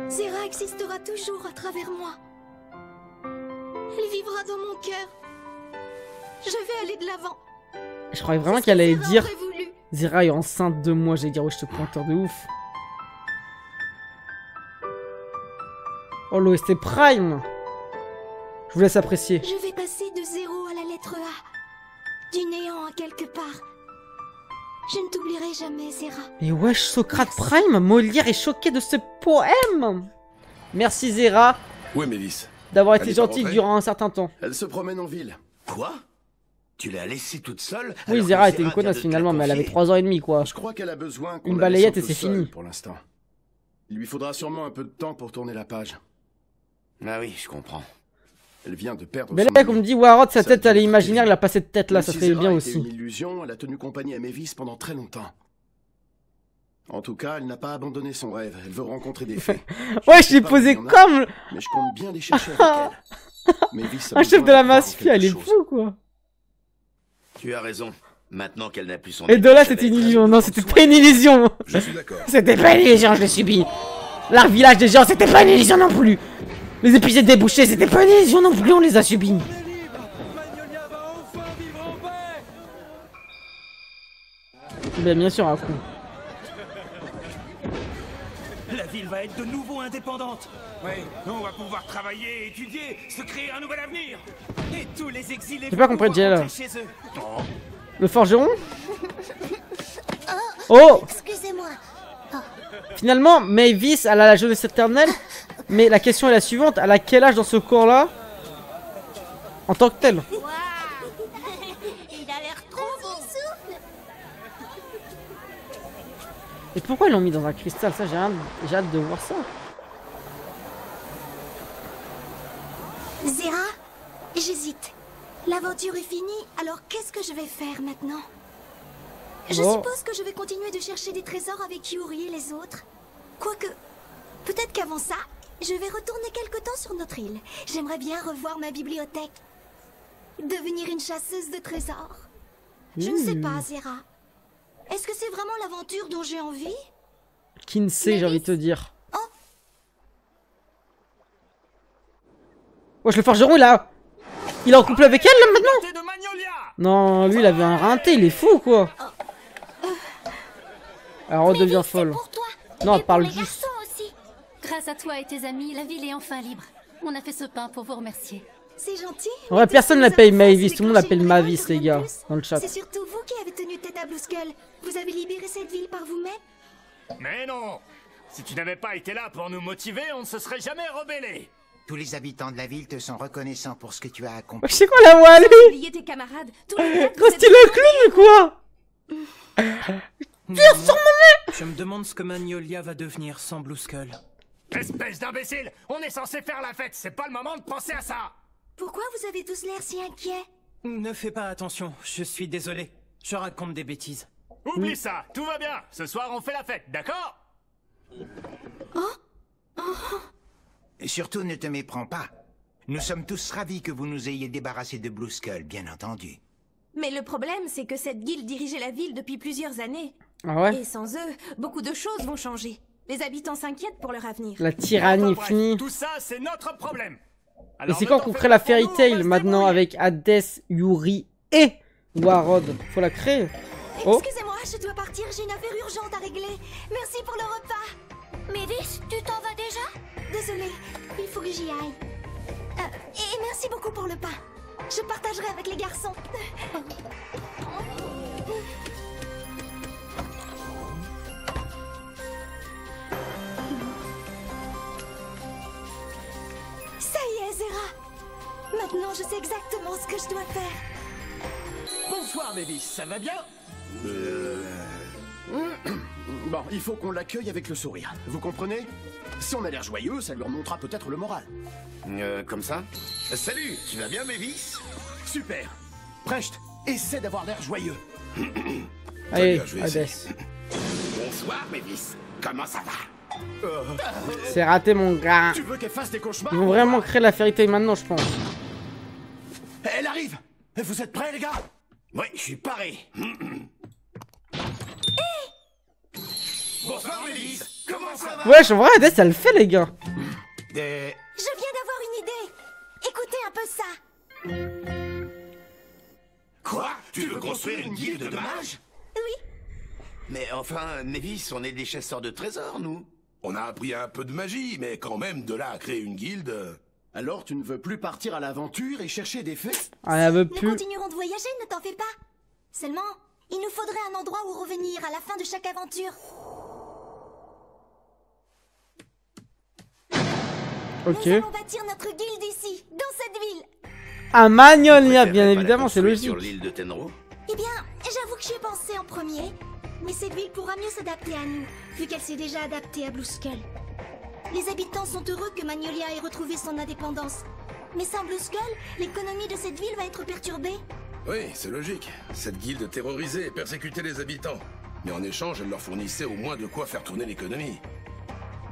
Zera existera toujours à travers moi. Elle vivra dans mon cœur. Je vais aller de l'avant. Je croyais vraiment qu'elle allait dire Zera aurait voulu. Zera est enceinte de moi. J'allais dire ouais je te pointeur de ouf. Oh l'OST Prime. Je vous laisse apprécier. Je vais passer de 0 à la lettre A. Du néant à quelque part. Je ne t'oublierai jamais, Zera. Et wesh, Socrate Prime, Molière est choqué de ce poème. Merci Zera Ouais, Mavis. d'avoir Elle été est pas gentille rentrée durant un certain temps. Elle se promène en ville. Quoi? Tu l'as laissée toute seule? Oui, alors que Zera était une vient connasse de te finalement, mais elle avait confier? 3 ans et demi quoi. Je crois qu'elle a besoin qu'on Une la balayette laisse et c'est un peu seule fini. pour l'instant. Il lui faudra sûrement un peu de temps pour tourner la page. Ah oui, je comprends. Elle vient de perdre Mais son là, comme ami. dit Warrod, sa Ça tête a elle est dû imaginaire, être il a pas cette tête là, Même ça si serait Zera bien était aussi. une illusion, elle a tenu compagnie à Mavis pendant très longtemps. En tout cas, elle n'a pas abandonné son rêve. Elle veut rencontrer des fées. Ouais, je sais l'ai pas posé où il y en a, comme Mais je compte bien les chercher avec elle. Mavis a un chef besoin de la croire en mafia, elle est quelque chose. fou quoi. Tu as raison. Maintenant qu'elle n'a plus son... Et de là, ami, c'était ça une va être illusion. elle Non, qui c'était prend pas une soin illusion. Je suis d'accord. C'était pas une illusion, je l'ai subi. L'arc village des gens, c'était pas une illusion non plus. Les épisodes débouchés, c'était pas une illusion non plus, on les a subis. Magnolia va enfin vivre en paix. Bien sûr, un coup. La ville va être de nouveau indépendante. Oui, on va pouvoir travailler, étudier, se créer un nouvel avenir. Et tous les exilés J'ai pas vont compris, pouvoir Jill. rentrer chez eux. Le forgeron. Oh, Excusez-moi. finalement, Mavis, elle a la jeunesse éternelle. Mais la question est la suivante, elle a quel âge dans ce corps-là en tant que tel? Il a l'air trop beau. Et pourquoi ils l'ont mis dans un cristal? Ça, j'ai hâte de voir ça. Zera, j'hésite. L'aventure est finie, alors qu'est-ce que je vais faire maintenant? Je Bon. suppose que je vais continuer de chercher des trésors avec Yuri et les autres. Quoique, peut-être qu'avant ça, je vais retourner quelque temps sur notre île. J'aimerais bien revoir ma bibliothèque. Devenir une chasseuse de trésors. Je ne sais pas, Zera. Est-ce que c'est vraiment l'aventure dont j'ai envie? Qui ne sait, j'ai envie de te dire. Wesh, le forgeron, il est en couple avec elle, là, maintenant? Non, lui, il avait un rinté, il est fou, quoi. Elle redevient folle. Non, elle parle juste. Grâce à toi et tes amis, la ville est enfin libre. On a fait ce pain pour vous remercier. C'est gentil. En vrai, personne l'appelle Mavis, tout le monde l'appelle Mavis, les gars, dans le chat. C'est surtout vous qui avez tenu tête à Blue Skull. Vous avez libéré cette ville par vous-même? Mais non! Si tu n'avais pas été là pour nous motiver, on ne se serait jamais rebellé. Tous les habitants de la ville te sont reconnaissants pour ce que tu as accompli. Je sais quoi la voix, lui? Oubliez tes camarades. Gros style le clown, quoi? Tire sur mon nez! Je me demande ce que Magnolia va devenir sans Blue Skull. Espèce d'imbécile! On est censé faire la fête, c'est pas le moment de penser à ça! Pourquoi vous avez tous l'air si inquiets? Ne fais pas attention, je suis désolé. Je raconte des bêtises. Oublie ça, tout va bien. Ce soir, on fait la fête, d'accord? Et surtout, ne te méprends pas. Nous sommes tous ravis que vous nous ayez débarrassés de Blue Skull, bien entendu. Mais le problème, c'est que cette guilde dirigeait la ville depuis plusieurs années. Ah ouais? Et sans eux, beaucoup de choses vont changer. Les habitants s'inquiètent pour leur avenir. La tyrannie Bref, finie. tout ça, c'est notre problème. Et Alors, c'est ne quand t'en qu'on fais crée pas la pour Fairy nous, on Tail va se maintenant débrouiller. avec Hades, Yuri et Warod? Faut la créer. Oh, Excusez-moi, je dois partir, j'ai une affaire urgente à régler. Merci pour le repas. Mavis, tu t'en vas déjà? Désolée, il faut que j'y aille. Et merci beaucoup pour le pain. Je partagerai avec les garçons. Ça y est, Zera. Maintenant, je sais exactement ce que je dois faire. Bonsoir, Mavis, ça va bien? Bon, il faut qu'on l'accueille avec le sourire. Vous comprenez? Si on a l'air joyeux, ça lui remontera peut-être le moral. Comme ça? Salut, tu vas bien, Mavis? Super. Precht, essaie d'avoir l'air joyeux. allez, bien, je vais Hades. essayer. Bonsoir, Mavis. Comment ça va? C'est raté, mon gars. Tu veux qu'elle fasse des cauchemars? Ils vont vraiment créer la Fairy Tail maintenant, je pense. Elle arrive. Vous êtes prêts, les gars? Oui, je suis paré. Bonsoir, Mavis. Comment ça va? Wesh, en vrai, Hades, ça le fait, les gars. Je viens d'avoir une idée. Écoutez un peu ça. Quoi? Tu veux construire une guilde de mages? Oui. Mais enfin, Mavis, on est des chasseurs de trésors, nous. On a appris un peu de magie, mais quand même, de là à créer une guilde... Alors, tu ne veux plus partir à l'aventure et chercher des faits? Ah, elle veut Nous plus. continuerons de voyager, ne t'en fais pas. Seulement, il nous faudrait un endroit où revenir à la fin de chaque aventure. Ok. Nous allons bâtir notre guilde ici, dans cette ville. À Magnolia, Préférerais bien pas la évidemment, c'est construire logique. Sur l'île de Tenro? Eh bien, j'avoue que j'y ai pensé en premier. Mais cette ville pourra mieux s'adapter à nous, vu qu'elle s'est déjà adaptée à Blue Skull. Les habitants sont heureux que Magnolia ait retrouvé son indépendance. Mais sans Blue Skull, l'économie de cette ville va être perturbée. Oui, c'est logique. Cette guilde terrorisait et persécutait les habitants. Mais en échange, elle leur fournissait au moins de quoi faire tourner l'économie.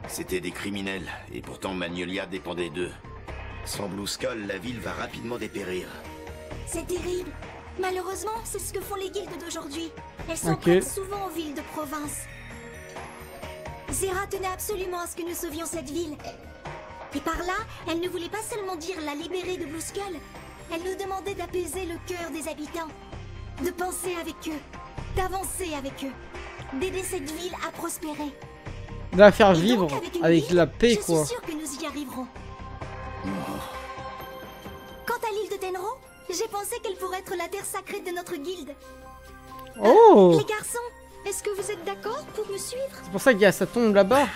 C'était des criminels, et pourtant Magnolia dépendait d'eux. Sans Blue Skull, la ville va rapidement dépérir. C'est terrible. Malheureusement, c'est ce que font les guildes d'aujourd'hui. Elles s'en Ok. prennent souvent aux villes de province. Zera tenait absolument à ce que nous sauvions cette ville. Et par là, elle ne voulait pas seulement dire la libérer de Blue Skull. Elle nous demandait d'apaiser le cœur des habitants, de penser avec eux, d'avancer avec eux, d'aider cette ville à prospérer. De la faire Et donc, vivre une avec guilde, la paix, je quoi. suis sûre que nous y arriverons. Quant à l'île de Tenro, j'ai pensé qu'elle pourrait être la terre sacrée de notre guilde. Oh, Les garçons, est-ce que vous êtes d'accord pour me suivre? c'est pour ça qu'il y a sa tombe là-bas.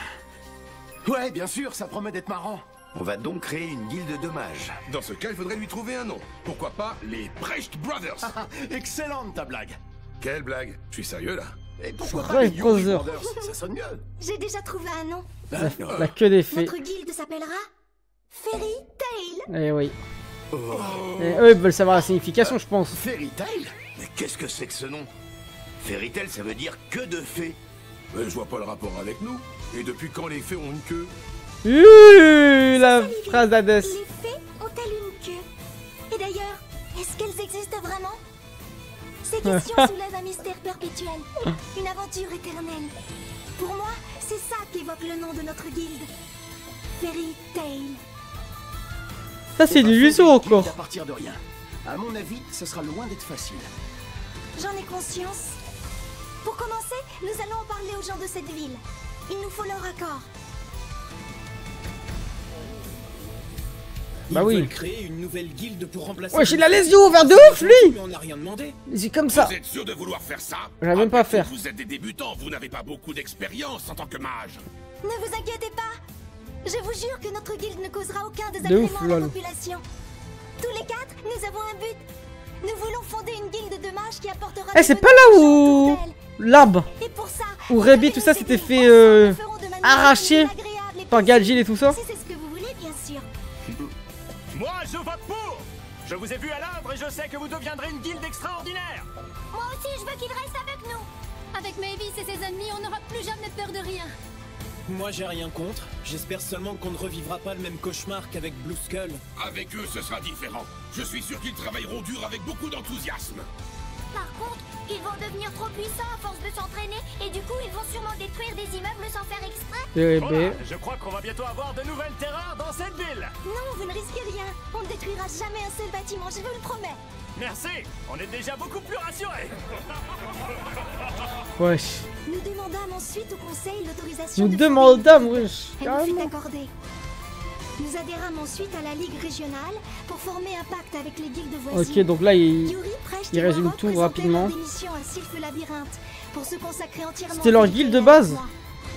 Ouais, bien sûr, ça promet d'être marrant. On va donc créer une guilde de mages. Dans ce cas, il faudrait lui trouver un nom. Pourquoi pas les Precht Brothers? Excellente ta blague. Quelle blague? Je suis sérieux, là. Et pourquoi pas Precht les Yuri Brothers. Brothers? Ça sonne mieux. J'ai déjà trouvé un nom. La queue des fées. Notre guilde s'appellera Fairy Tail. Eh oui. Et eux, ils veulent savoir la signification, je pense. Fairy Tail? Mais qu'est-ce que c'est que ce nom? Fairy Tail, ça veut dire que de fées. Mais je vois pas le rapport avec nous. Et depuis quand les fées ont une queue? La phrase d'Hades. Les fées ont-elles une queue? Et d'ailleurs, est-ce qu'elles existent vraiment? Ces questions soulèvent un mystère perpétuel, une aventure éternelle. Pour moi, c'est ça qu'évoque le nom de notre guilde. Fairy Tail. Ça c'est une illusion encore. À partir de rien. À mon avis, ce sera loin d'être facile. J'en ai conscience. Pour commencer, nous allons en parler aux gens de cette ville. Il nous faut leur accord. Ils veulent créer une nouvelle guilde pour remplacer... Ouais, il a les yeux ouverts de ouf, lui. Mais on n'a rien demandé. C'est comme ça. Vous êtes sûr de vouloir faire ça? J'avais même pas faire. Vous êtes des débutants, vous n'avez pas beaucoup d'expérience en tant que mage. Ne vous inquiétez pas. Je vous jure que notre guilde ne causera aucun De désagrément ouf, à la lol. population. Tous les quatre, nous avons un but. Nous voulons fonder une guilde de mages qui apportera... Eh, c'est pas là où l'arbre où Rebi tout ça s'était fait arracher par Gadjil et tout ça. Si c'est ce que vous voulez, bien sûr. Moi, je vote pour. Je vous ai vu à l'œuvre et je sais que vous deviendrez une guilde extraordinaire. Moi aussi, je veux qu'il reste avec nous. Avec Mavis et ses amis, on n'aura plus jamais peur de rien. Moi, j'ai rien contre. J'espère seulement qu'on ne revivra pas le même cauchemar qu'avec Blue Skull. Avec eux, ce sera différent. Je suis sûr qu'ils travailleront dur avec beaucoup d'enthousiasme. Par contre, ils vont devenir trop puissants à force de s'entraîner et du coup, ils vont sûrement détruire des immeubles sans faire exprès. Voilà, je crois qu'on va bientôt avoir de nouvelles terreurs dans cette ville. Non, vous ne risquez rien. On ne détruira jamais un seul bâtiment, je vous le promets. Merci, on est déjà beaucoup plus rassurés. Wesh. Nous demandâmes ensuite au conseil l'autorisation. Nous demandâmes, wesh. Elle nous fut Carrément. accordée. Nous adhérâmes ensuite à la Ligue régionale pour former un pacte avec les guildes voisines. Ok, donc là il Yuri, Precht il et résume Warrock tout présentèrent rapidement. leur démission à Sylph Labyrinthe pour se consacrer entièrement C'était leur à guilde de Fairy base. avec moi.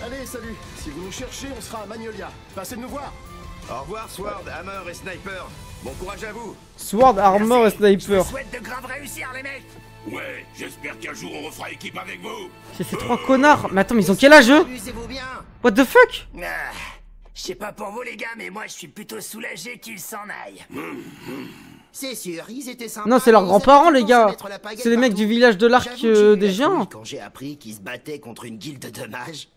Allez, salut. Si vous nous cherchez, on sera à Magnolia. Passez de nous voir. Au revoir, Sword, Hammer et Sniper. Bon courage à vous. Sword, Armor et Sniper. Souhaite de grave réussir, les mecs. Ouais, j'espère qu'un jour on refera équipe avec vous. C'est ces trois connards. Mais attends, mais ils ont quel âge eux? Amusez-vous bien. What the fuck? Je sais pas pour vous les gars, mais moi je suis plutôt soulagé qu'ils s'en aillent. C'est sûr, ils étaient sympas. Non, c'est leurs ils grands-parents avaient les gars. tendance à mettre la pagaille C'est les mecs partout. du village de l'arc J'avoue que j'ai eu des la géants. trouille quand j'ai appris qu'ils se battaient contre une guilde de mages.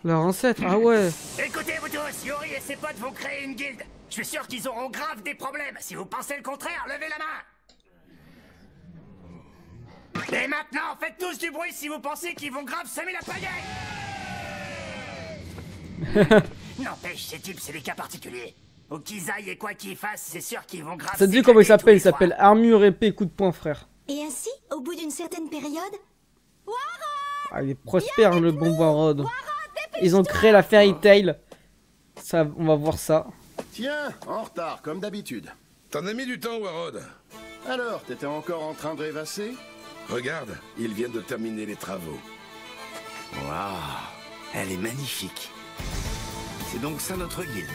Leurs ancêtres, ah ouais. Écoutez vous tous, Yuri et ses potes vont créer une guilde. Je suis sûr qu'ils auront grave des problèmes. Si vous pensez le contraire, levez la main. Et maintenant, faites tous du bruit si vous pensez qu'ils vont grave semer la pagaille. N'empêche, ces types, c'est des cas particuliers. Où qu'ils aillent et quoi qu'ils fassent, c'est sûr qu'ils vont grave. Ça te dit comment il s'appelle? Il s'appelle Armure, épée, coup de poing, frère. Et ainsi, au bout d'une certaine période... Ah, il est prospère le bon Warrod. Ils ont créé la Fairy Tail. Ça, on va voir ça. Tiens, en retard, comme d'habitude. T'en as mis du temps, Warrod. Alors, t'étais encore en train de rêvasser? Regarde, ils viennent de terminer les travaux. Waouh, elle est magnifique. C'est donc ça notre guilde.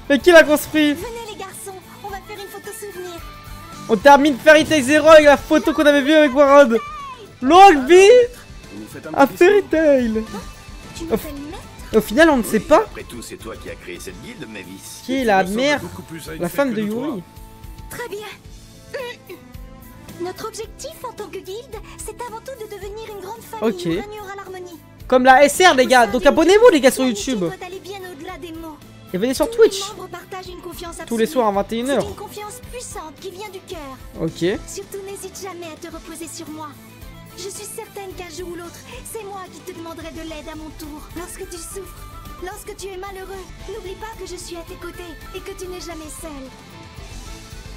Mais qui l'a construit? Venez les garçons, on va faire une photo souvenir. On termine Fairy Tail 0 avec la photo qu'on avait vue avec Warrod. Longue vie à Fairy Tail. Au final, on ne sait pas Après tout, c'est toi qui as créé cette guilde, Mavis. qui est la mère, la femme de Yuri. Très bien. Notre objectif en tant que guilde, c'est avant tout de devenir une grande famille Ok. où régnera l'harmonie. Comme la SR les gars, donc abonnez-vous les gars sur YouTube. L'amitié doit aller bien au-delà des mots. Et venez sur Tous Twitch les membres partagent une confiance tous les absolue. soirs à 21h. C'est une confiance puissante qui vient du cœur. Ok. Surtout n'hésite jamais à te reposer sur moi. Je suis certaine qu'un jour ou l'autre, c'est moi qui te demanderai de l'aide à mon tour. Lorsque tu souffres, lorsque tu es malheureux, n'oublie pas que je suis à tes côtés et que tu n'es jamais seul.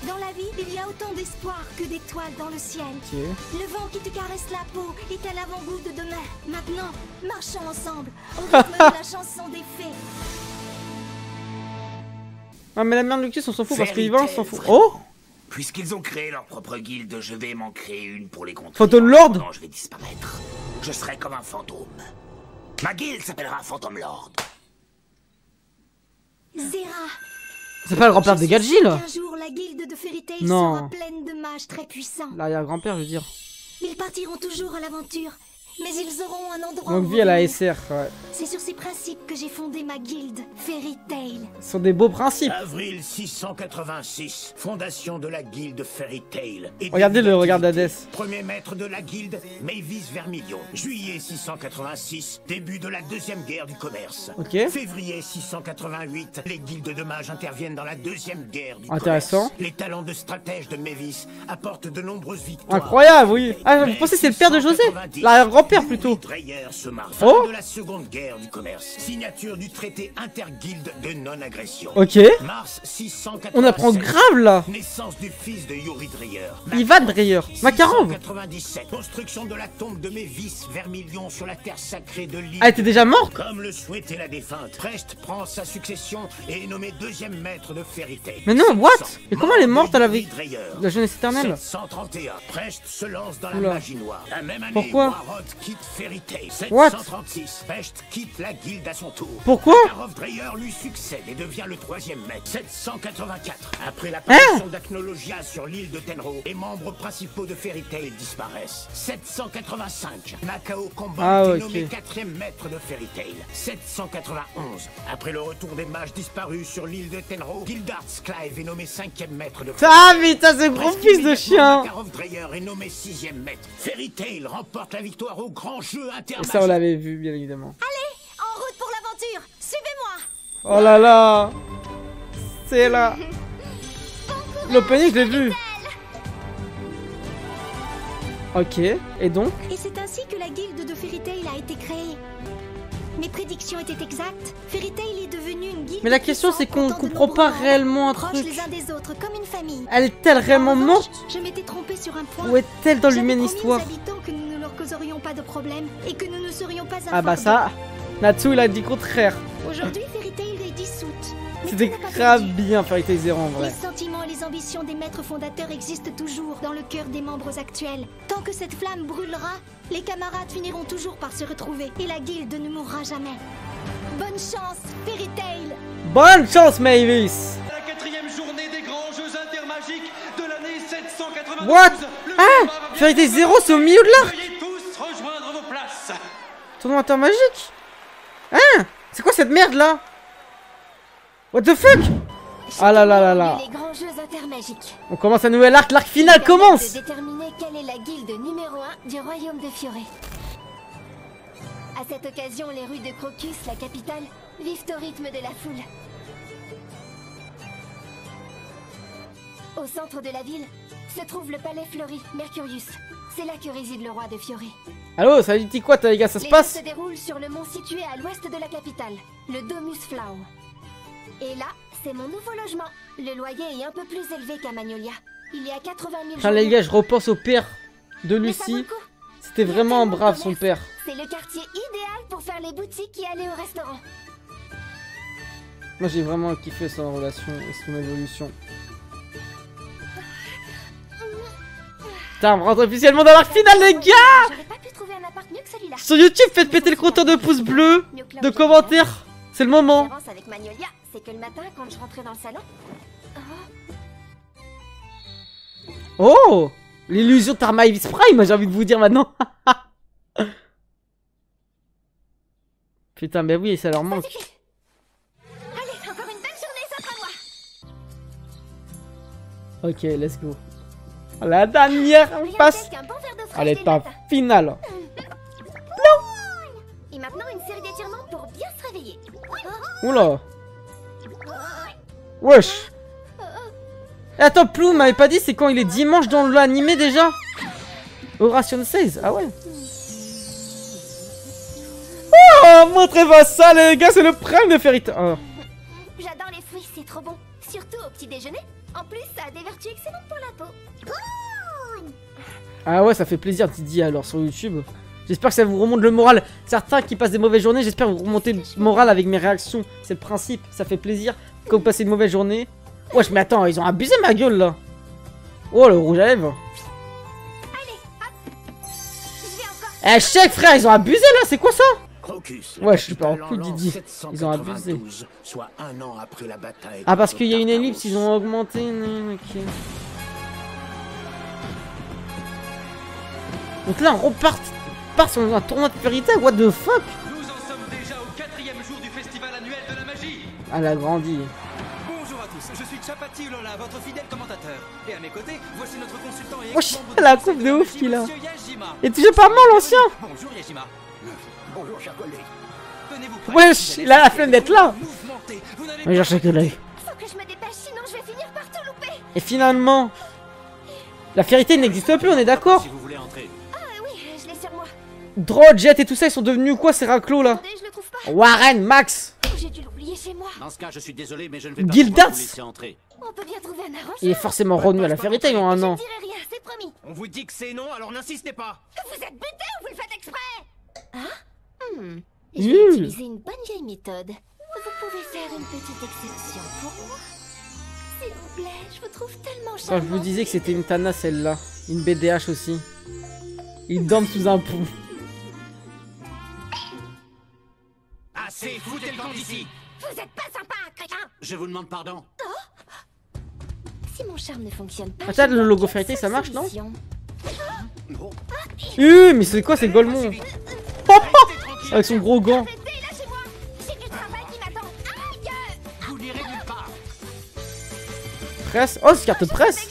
Dans la vie, il y a autant d'espoir que d'étoiles dans le ciel. Ok. Le vent qui te caresse la peau est à l'avant-goût de demain. Maintenant, marchons ensemble au rythme de la chanson des fées. Ah mais la merde de Lucas on s'en fout parce qu'il va on s'en fout. Oh. Puisqu'ils ont créé leur propre guilde, je vais m'en créer une pour les contrer. Phantom Lord. Non, je vais disparaître. Je serai comme un fantôme. Ma guilde s'appellera Phantom Lord. Zera. C'est pas le grand-père de Gadjil? Un jour, la guilde de Fairy Tail Non. sera pleine de mages très puissants. L'arrière-grand-père je veux dire. Ils partiront toujours à l'aventure mais ils auront un endroit Donc où vie à la revenir. SR, ouais. C'est sur ces principes que j'ai fondé ma guilde, Fairy Tail. Ce sont des beaux principes. Avril 686, fondation de la guilde Fairy Tail. Regardez le regard d'Hadès. Premier maître de la guilde, Mavis Vermilion. Juillet 686, début de la deuxième guerre du commerce. Ok. Février 688, les guildes de mages interviennent dans la deuxième guerre du Intéressant. commerce. Les talents de stratège de Mavis apportent de nombreuses victoires. Incroyable, oui. Ah, vous pensez que c'est le père de José? L'arrière-grand-père plutôt. Dreyer se marre. Oh. Fin de la seconde guerre du commerce. Signature du traité interguilde de non-agression. Ok. Mars 687. On apprend grave là. Naissance du fils de Yuri Dreyer. Ivan Dreyer. Makarov. 697. Construction de la tombe de Mavis Vermilion sur la terre sacrée de l'île. Elle était déjà morte? Comme le souhaitait la défunte, Precht prend sa succession et est nommé deuxième maître de Fairy Tail. Mais non, what? Mais comment elle est morte à la Yuri vie? Dreyer. La jeunesse éternelle. 731. Precht se lance dans la Oula. magie noire. La même année, Pourquoi? Warrod quitte Fairy Tail. What? 736. Precht quitte la guilde à son tour. Pourquoi? Makarov Dreyer lui succède et devient le troisième maître. 784. Après l'apparition d'Acnologia sur l'île de Tenro, les membres principaux de Fairy Tail disparaissent. 785. Macao Combat est nommé quatrième maître de Fairy Tail. 791. Après le retour des mages disparus sur l'île de Tenro, Gildarts Clive est nommé cinquième maître de Fairy Ah, Tail. putain, ce gros fils de chien. Makarov Dreyer est nommé sixième maître. Fairy Tail remporte la victoire au grand jeu Et intermagique. ça, on l'avait vu, bien évidemment. Allez, en route pour l'aventure. Suivez-moi. Oh là là. C'est là. L'opening, je l'ai vu. Ok, et donc? Et c'est ainsi que la guilde de Fairy Tail a été créée. Mes prédictions étaient exactes. Fairy Tail est devenue une guilde. Mais la question, c'est qu'on comprend pas réellement un proches truc. les uns des autres, comme une famille. Elle est-elle réellement morte? Je m'étais trompée sur un point. Ou est-elle dans l'humaine histoire? J'avais promis aux habitants que nous ne leur causerions pas de problème et que nous ne serions pas Ah bah ça, Natsu il a dit contraire. Aujourd'hui, Fairy Tail est dissoute. Mais C'était tout n'a pas grave perdu. bien Fairy Tail Zero en vrai. Les sentiments et les ambitions des maîtres fondateurs existent toujours dans le cœur des membres actuels. Tant que cette flamme brûlera, les camarades finiront toujours par se retrouver et la guilde ne mourra jamais. Bonne chance, Fairy Tail! Bonne chance Mavis! La quatrième journée des grands jeux intermagiques de l'année 792. What? Ah! Fairy Tail Zero, c'est au milieu de l'arc! Veuillez tous rejoindre vos places. Tournoi intermagique? Hein? C'est quoi cette merde là? What the fuck? Ah là là là là. Les grands jeux intermagiques. On commence un nouvel arc, l'arc final commence! De déterminer quelle est la guilde numéro 1 du royaume de Fioré. À cette occasion, les rues de Crocus, la capitale, vivent au rythme de la foule. Au centre de la ville se trouve le palais fleuri, Mercurius. C'est là que réside le roi de Fioré. Allo, ça dit quoi les gars, ça se Les passe? jeux se déroulent sur le mont situé à l'ouest de la capitale, le Domus Flau. Et là, c'est mon nouveau logement. Le loyer est un peu plus élevé qu'à Magnolia. Il y a 80 000 Ah les gars, je repense au père de Mais ça vaut Lucie. le coup. C'était vraiment brave son père. C'est le quartier idéal pour faire les boutiques et aller au restaurant. Moi j'ai vraiment kiffé son relation et son évolution. Putain, on rentre officiellement dans l'arc final les gars! J'aurais pas pu trouver un appart mieux que celui-là. Sur YouTube, faites péter le compteur de pouces bleus, de commentaires. C'est le moment. La différence avec Magnolia, c'est que le matin, quand je rentrais dans le salon... Oh! L'illusion Tarmavis Prime, j'ai envie de vous dire maintenant. Putain, mais oui, ça leur manque. Allez, encore une belle journée, s'offre à moi. Ok, let's go. La dernière passe. Elle est en finale. Et maintenant, une série d'étirements pour bien se réveiller. Oula. Wesh. Et attends, Plou m'avait pas dit c'est quand il est dimanche dans l'animé déjà? Oration 16, ah ouais. Oh, montrez-moi ça les gars, c'est le prime de Fairy Tail. Oh. J'adore les fruits, c'est trop bon. Surtout au petit déjeuner. En plus, ça a des vertus excellentes pour la peau. Ah ouais, ça fait plaisir Didi alors sur YouTube. J'espère que ça vous remonte le moral. Certains qui passent des mauvaises journées, j'espère que vous remontez le moral avec mes réactions. C'est le principe, ça fait plaisir. Quand vous passez une mauvaise journée. Wesh, mais attends, ils ont abusé ma gueule là. Oh, le rouge à lèvres. Eh, chèque frère, ils ont abusé là, c'est quoi ça? Ouais, je suis pas en coup Didi. Ils ont abusé. Soit un an après la bataille. Ah, parce qu'il y a une ellipse, ils ont augmenté. Ok. Donc là, on repart part sur un tournoi de Fairy Tail, what the fuck? Nous en sommes déjà au 4e jour du festival annuel de la magie. Elle a grandi. Bonjour à tous, je suis Chapati Ulola, votre fidèle commentateur. Et à mes côtés, voici notre consultant et Wesh, la coupe de ouf qu'il a. Monsieur Yajima. Et toujours pas mal l'ancien. Bonjour Yajima. Bonjour, cher collègue. Tenez-vous prêts. Wesh, il a la flemme d'être là. Mais j'ai cherché que l'œil. Faut que je me dépêche, sinon je vais finir par tout louper. Et finalement, la Fairy Tail n'existe plus, on est d'accord? Si vous voulez entrer. Ah oui, je l'ai sur moi. Draw, Jet et tout ça, ils sont devenus quoi ces raclos là? Attendez, je le trouve pas. Warren, Max. Oh, j'ai dû l'oublier chez moi. Dans ce cas, je suis désolé, mais je ne vais pas Gildas. pouvoir vous laisser entrer. On peut bien trouver un arrangement. Il est forcément revenu à la Fairy Tail en un an. Je ne dirai rien, c'est promis. On vous dit que c'est non, alors n'insistez pas. Vous êtes buté ou vous le faites exprès? Hein? Je Mmh. vais utiliser une bonne vieille méthode. Vous pouvez faire une petite exception pour moi. S'il vous plaît, je vous trouve tellement Quand charmant. je vous disais que c'était une Tana celle-là. Une BDH aussi. Il dorment sous un pont. Assez, foutez le camp d'ici. Vous êtes pas sympa, crétin. Je vous demande pardon. Si mon charme ne fonctionne pas... Attends, je le vois logo quelle Fairy Tail, ça marche, non? solution. Mais c'est quoi, c'est Golemon? Avec son gros gant. J'ai du travail qui m'attend. Aïe! Vous n'irez nulle part. Presse. Oh, c'est carte presse.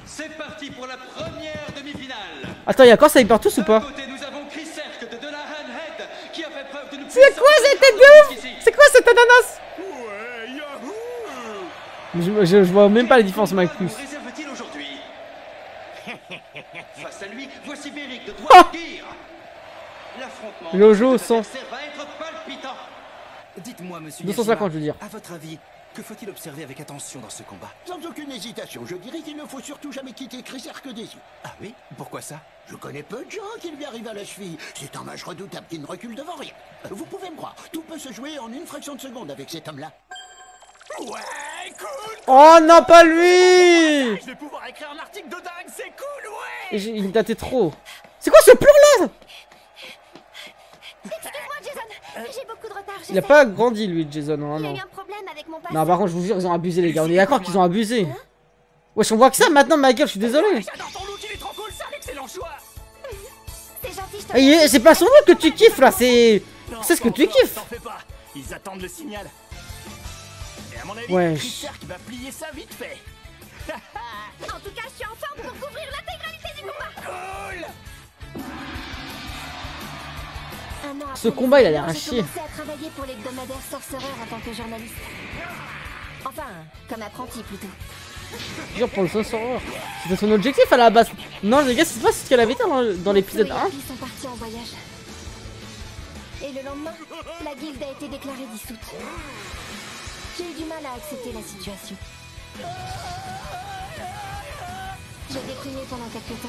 C'est parti pour la première demi-finale. Attends, y'a encore ça, ils partent tous ou pas? D'un côté, nous avons Chris Cerc de Delahan Head qui a fait preuve d'une C'est quoi cette tête de ouf? C'est quoi cette ananas? Je vois même pas la différence, Mike Plus. réserve-t-il aujourd'hui? Face à lui, voici Beric de Dwarfgear. L'affrontement Lojo 100. va être palpitant. Dites-moi, monsieur 250, Yajima, je veux dire. à votre avis, que faut-il observer avec attention dans ce combat? Sans aucune hésitation, je dirais qu'il ne faut surtout jamais quitter Chris que des yeux. Ah oui? Pourquoi ça? Je connais peu de gens qui lui arrivent à la cheville. C'est un mage redoutable qui ne recule devant rien. Vous pouvez me croire, tout peut se jouer en une fraction de seconde avec cet homme-là. Ouais, cool! Oh non, pas lui! Je vais pouvoir écrire un article de dingue, c'est cool, ouais! Et il me datait trop. C'est quoi ce plan là? Excuse-moi, Jason. J'ai beaucoup de retard. je Il a sais. pas grandi lui, Jason, non, Il y a non. eu un problème avec mon passé. Non, par contre, je vous jure, ils ont abusé, les gars. On est d'accord qu'ils ont abusé. Wesh, on voit que ça maintenant, ma gueule, je suis désolé. J'adore ton look, il est trop cool, c'est un excellent choix! C'est gentil, je te C'est pas son look que tu kiffes là, c'est ce que tu kiffes. T'en fais pas, ils attendent le signal. Et à mon avis, Wesh. Chris Cerc va plier ça vite fait. En tout cas, je suis en forme pour couvrir l'intégralité du combat. Cool! Un an Ce après combat, il a le l'air à j'ai chier. commencé à travailler pour l'hebdomadaire Sorcerer en tant que journaliste. Enfin, comme apprenti plutôt. Genre pour le sorcerer. C'était son objectif à la base. Non, les gars, c'est pas ce qu'elle avait dit dans l'épisode Chloé 1. et Happy sont partis en voyage. Et le lendemain, la guilde a été déclarée dissoute. J'ai eu du mal à accepter la situation. J'ai déprimé pendant quelques temps.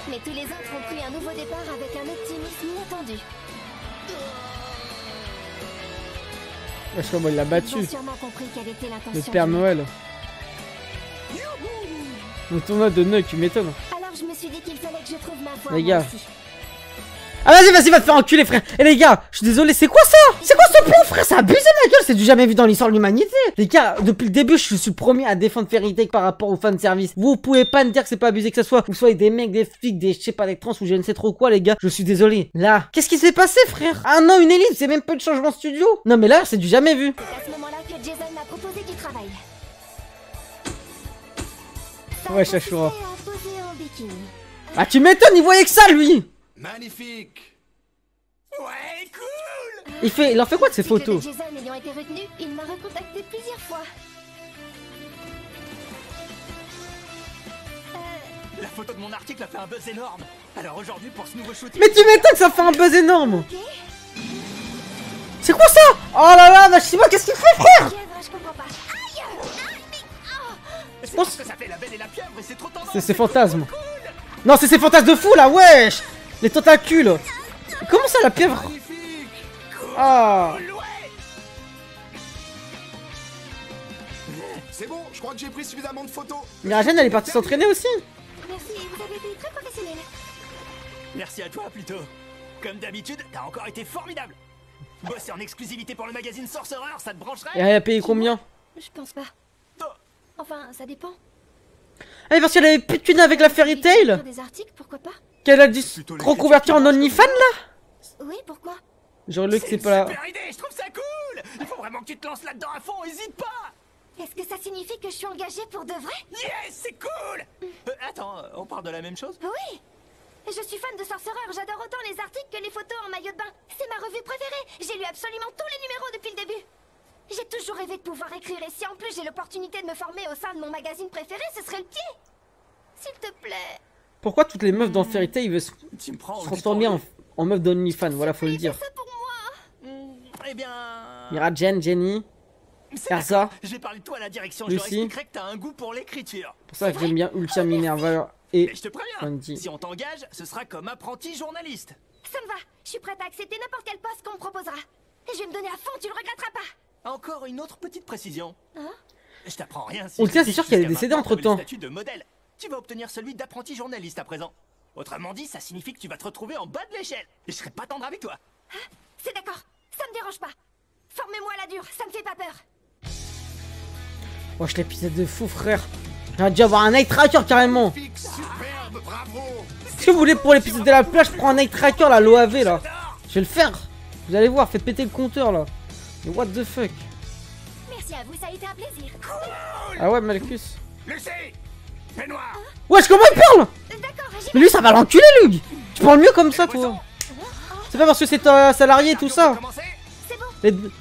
Mais tous les autres ont pris un nouveau départ avec un optimisme inattendu. Wesh, comment il l'a Ils battu. ont sûrement compris quelle était Le l'intention. Père du mec. Noël. Le tournoi de nœuds, tu m'étonnes. Alors je me suis dit qu'il fallait que je trouve ma voie. Les moi gars. aussi. Ah vas-y, vas-y, va te faire enculer, frère. Et les gars, je suis désolé, c'est quoi ça? C'est quoi ce plan, frère? C'est abusé, ma gueule, c'est du jamais vu dans l'histoire de l'humanité. Les gars, depuis le début, je suis le premier à défendre Fairy Tail par rapport aux fanservice. Vous pouvez pas me dire que c'est pas abusé, que ce soit vous soyez des mecs, des flics, des je sais pas, des trans ou je ne sais trop quoi, les gars. Je suis désolé. Là, qu'est-ce qui s'est passé, frère? Un an, une élite, c'est même pas de changement studio. Non, mais là, c'est du jamais vu. C'est à ce moment-là que Jason m'a proposé du travail. Ouais, Shashura. Consistait à poser en bikini. Ah, tu m'étonnes, il voyait que ça, lui. Magnifique. Ouais, cool! Il en fait quoi de ces L'article photos? de Jason ayant été retenu, il m'a recontacté plusieurs fois. La photo de mon article a fait un buzz énorme. Alors aujourd'hui, pour ce nouveau shooting... Mais tu m'étonnes, ça fait un buzz énorme. C'est quoi ça? Oh là là, Mashima, qu'est-ce qu'il fait, frère? Pieuvre, je comprends pas. Aïe! C'est parce que ça fait la belle et la pieuvre et c'est trop tendance. C'est ses fantasmes. Non, c'est ses fantasmes de fou là, wesh. Les tentacules. Comment ça, la pieuvre? Ah. C'est bon, je crois que j'ai pris suffisamment de photos. Mirajane, elle est partie s'entraîner aussi. Merci, vous avez été très professionnel. Merci à toi, plutôt. Comme d'habitude, t'as encore été formidable. Bosser en exclusivité pour le magazine Sorcerer, ça te brancherait? Et elle a payé combien? Je pense pas. Enfin, ça dépend. Ah, parce qu'elle avait plus de thunes avec la Fairy Tail. Des articles, pourquoi pas? Qu'elle a dû se reconvertir en OnlyFans là. Oui, pourquoi? J'aurais lu que c'est pas là. Super idée, je trouve ça cool. Il faut vraiment que tu te lances là-dedans à fond, hésite pas. Est-ce que ça signifie que je suis engagée pour de vrai? Yes, c'est cool. Attends, on parle de la même chose? Oui. Je suis fan de Sorcerer, j'adore autant les articles que les photos en maillot de bain. C'est ma revue préférée. J'ai lu absolument tous les numéros depuis le début. J'ai toujours rêvé de pouvoir écrire et si en plus j'ai l'opportunité de me former au sein de mon magazine préféré, ce serait le pied. S'il te plaît. Pourquoi toutes les meufs dans Fairy Tail veulent se transformer en meufs d'OnlyFans? Voilà, faut le dire. Eh bien... Mira, Jen, Jenny, Erza, je vais parler de toi à la direction, je leur Lucy. expliquerai que t'as un goût pour l'écriture. Pour ça que j'aime bien Ultia, Minerva et Mais je te préviens, Wendy. si on t'engage, ce sera comme apprenti journaliste. Ça me va. Je suis prête à accepter n'importe quel poste qu'on me proposera. Et je vais me donner à fond, tu le regretteras pas. Encore une autre petite précision. Hein? Je t'apprends rien si Ultia, je te c'est sûr dis qu'elle est jusqu'à décédée maintenant, entre-temps. t'as le statut de modèle. Tu vas obtenir celui d'apprenti journaliste à présent. Autrement dit, ça signifie que tu vas te retrouver en bas de l'échelle. Et je serai pas tendre avec toi. C'est d'accord. Ça me dérange pas. Formez-moi à la dure, ça me fait pas peur. Wesh, l'épisode de fou, frère. J'aurais dû avoir un Night Tracker carrément. Superbe, bravo. Qu'est-ce que vous voulez pour l'épisode de la plage? Je prends un Night Tracker là, l'OAV là. Je vais le faire. Vous allez voir, faites péter le compteur là. Mais what the fuck? Merci à vous, ça a été un plaisir. Ah ouais, Malcus. Lucy, fais noir. Wesh, comment il parle? D'accord, Mais lui, ça va l'enculer, Lug. Tu parles mieux comme ça, toi. C'est pas parce que c'est un salarié et tout ça. Les... D'ailleurs,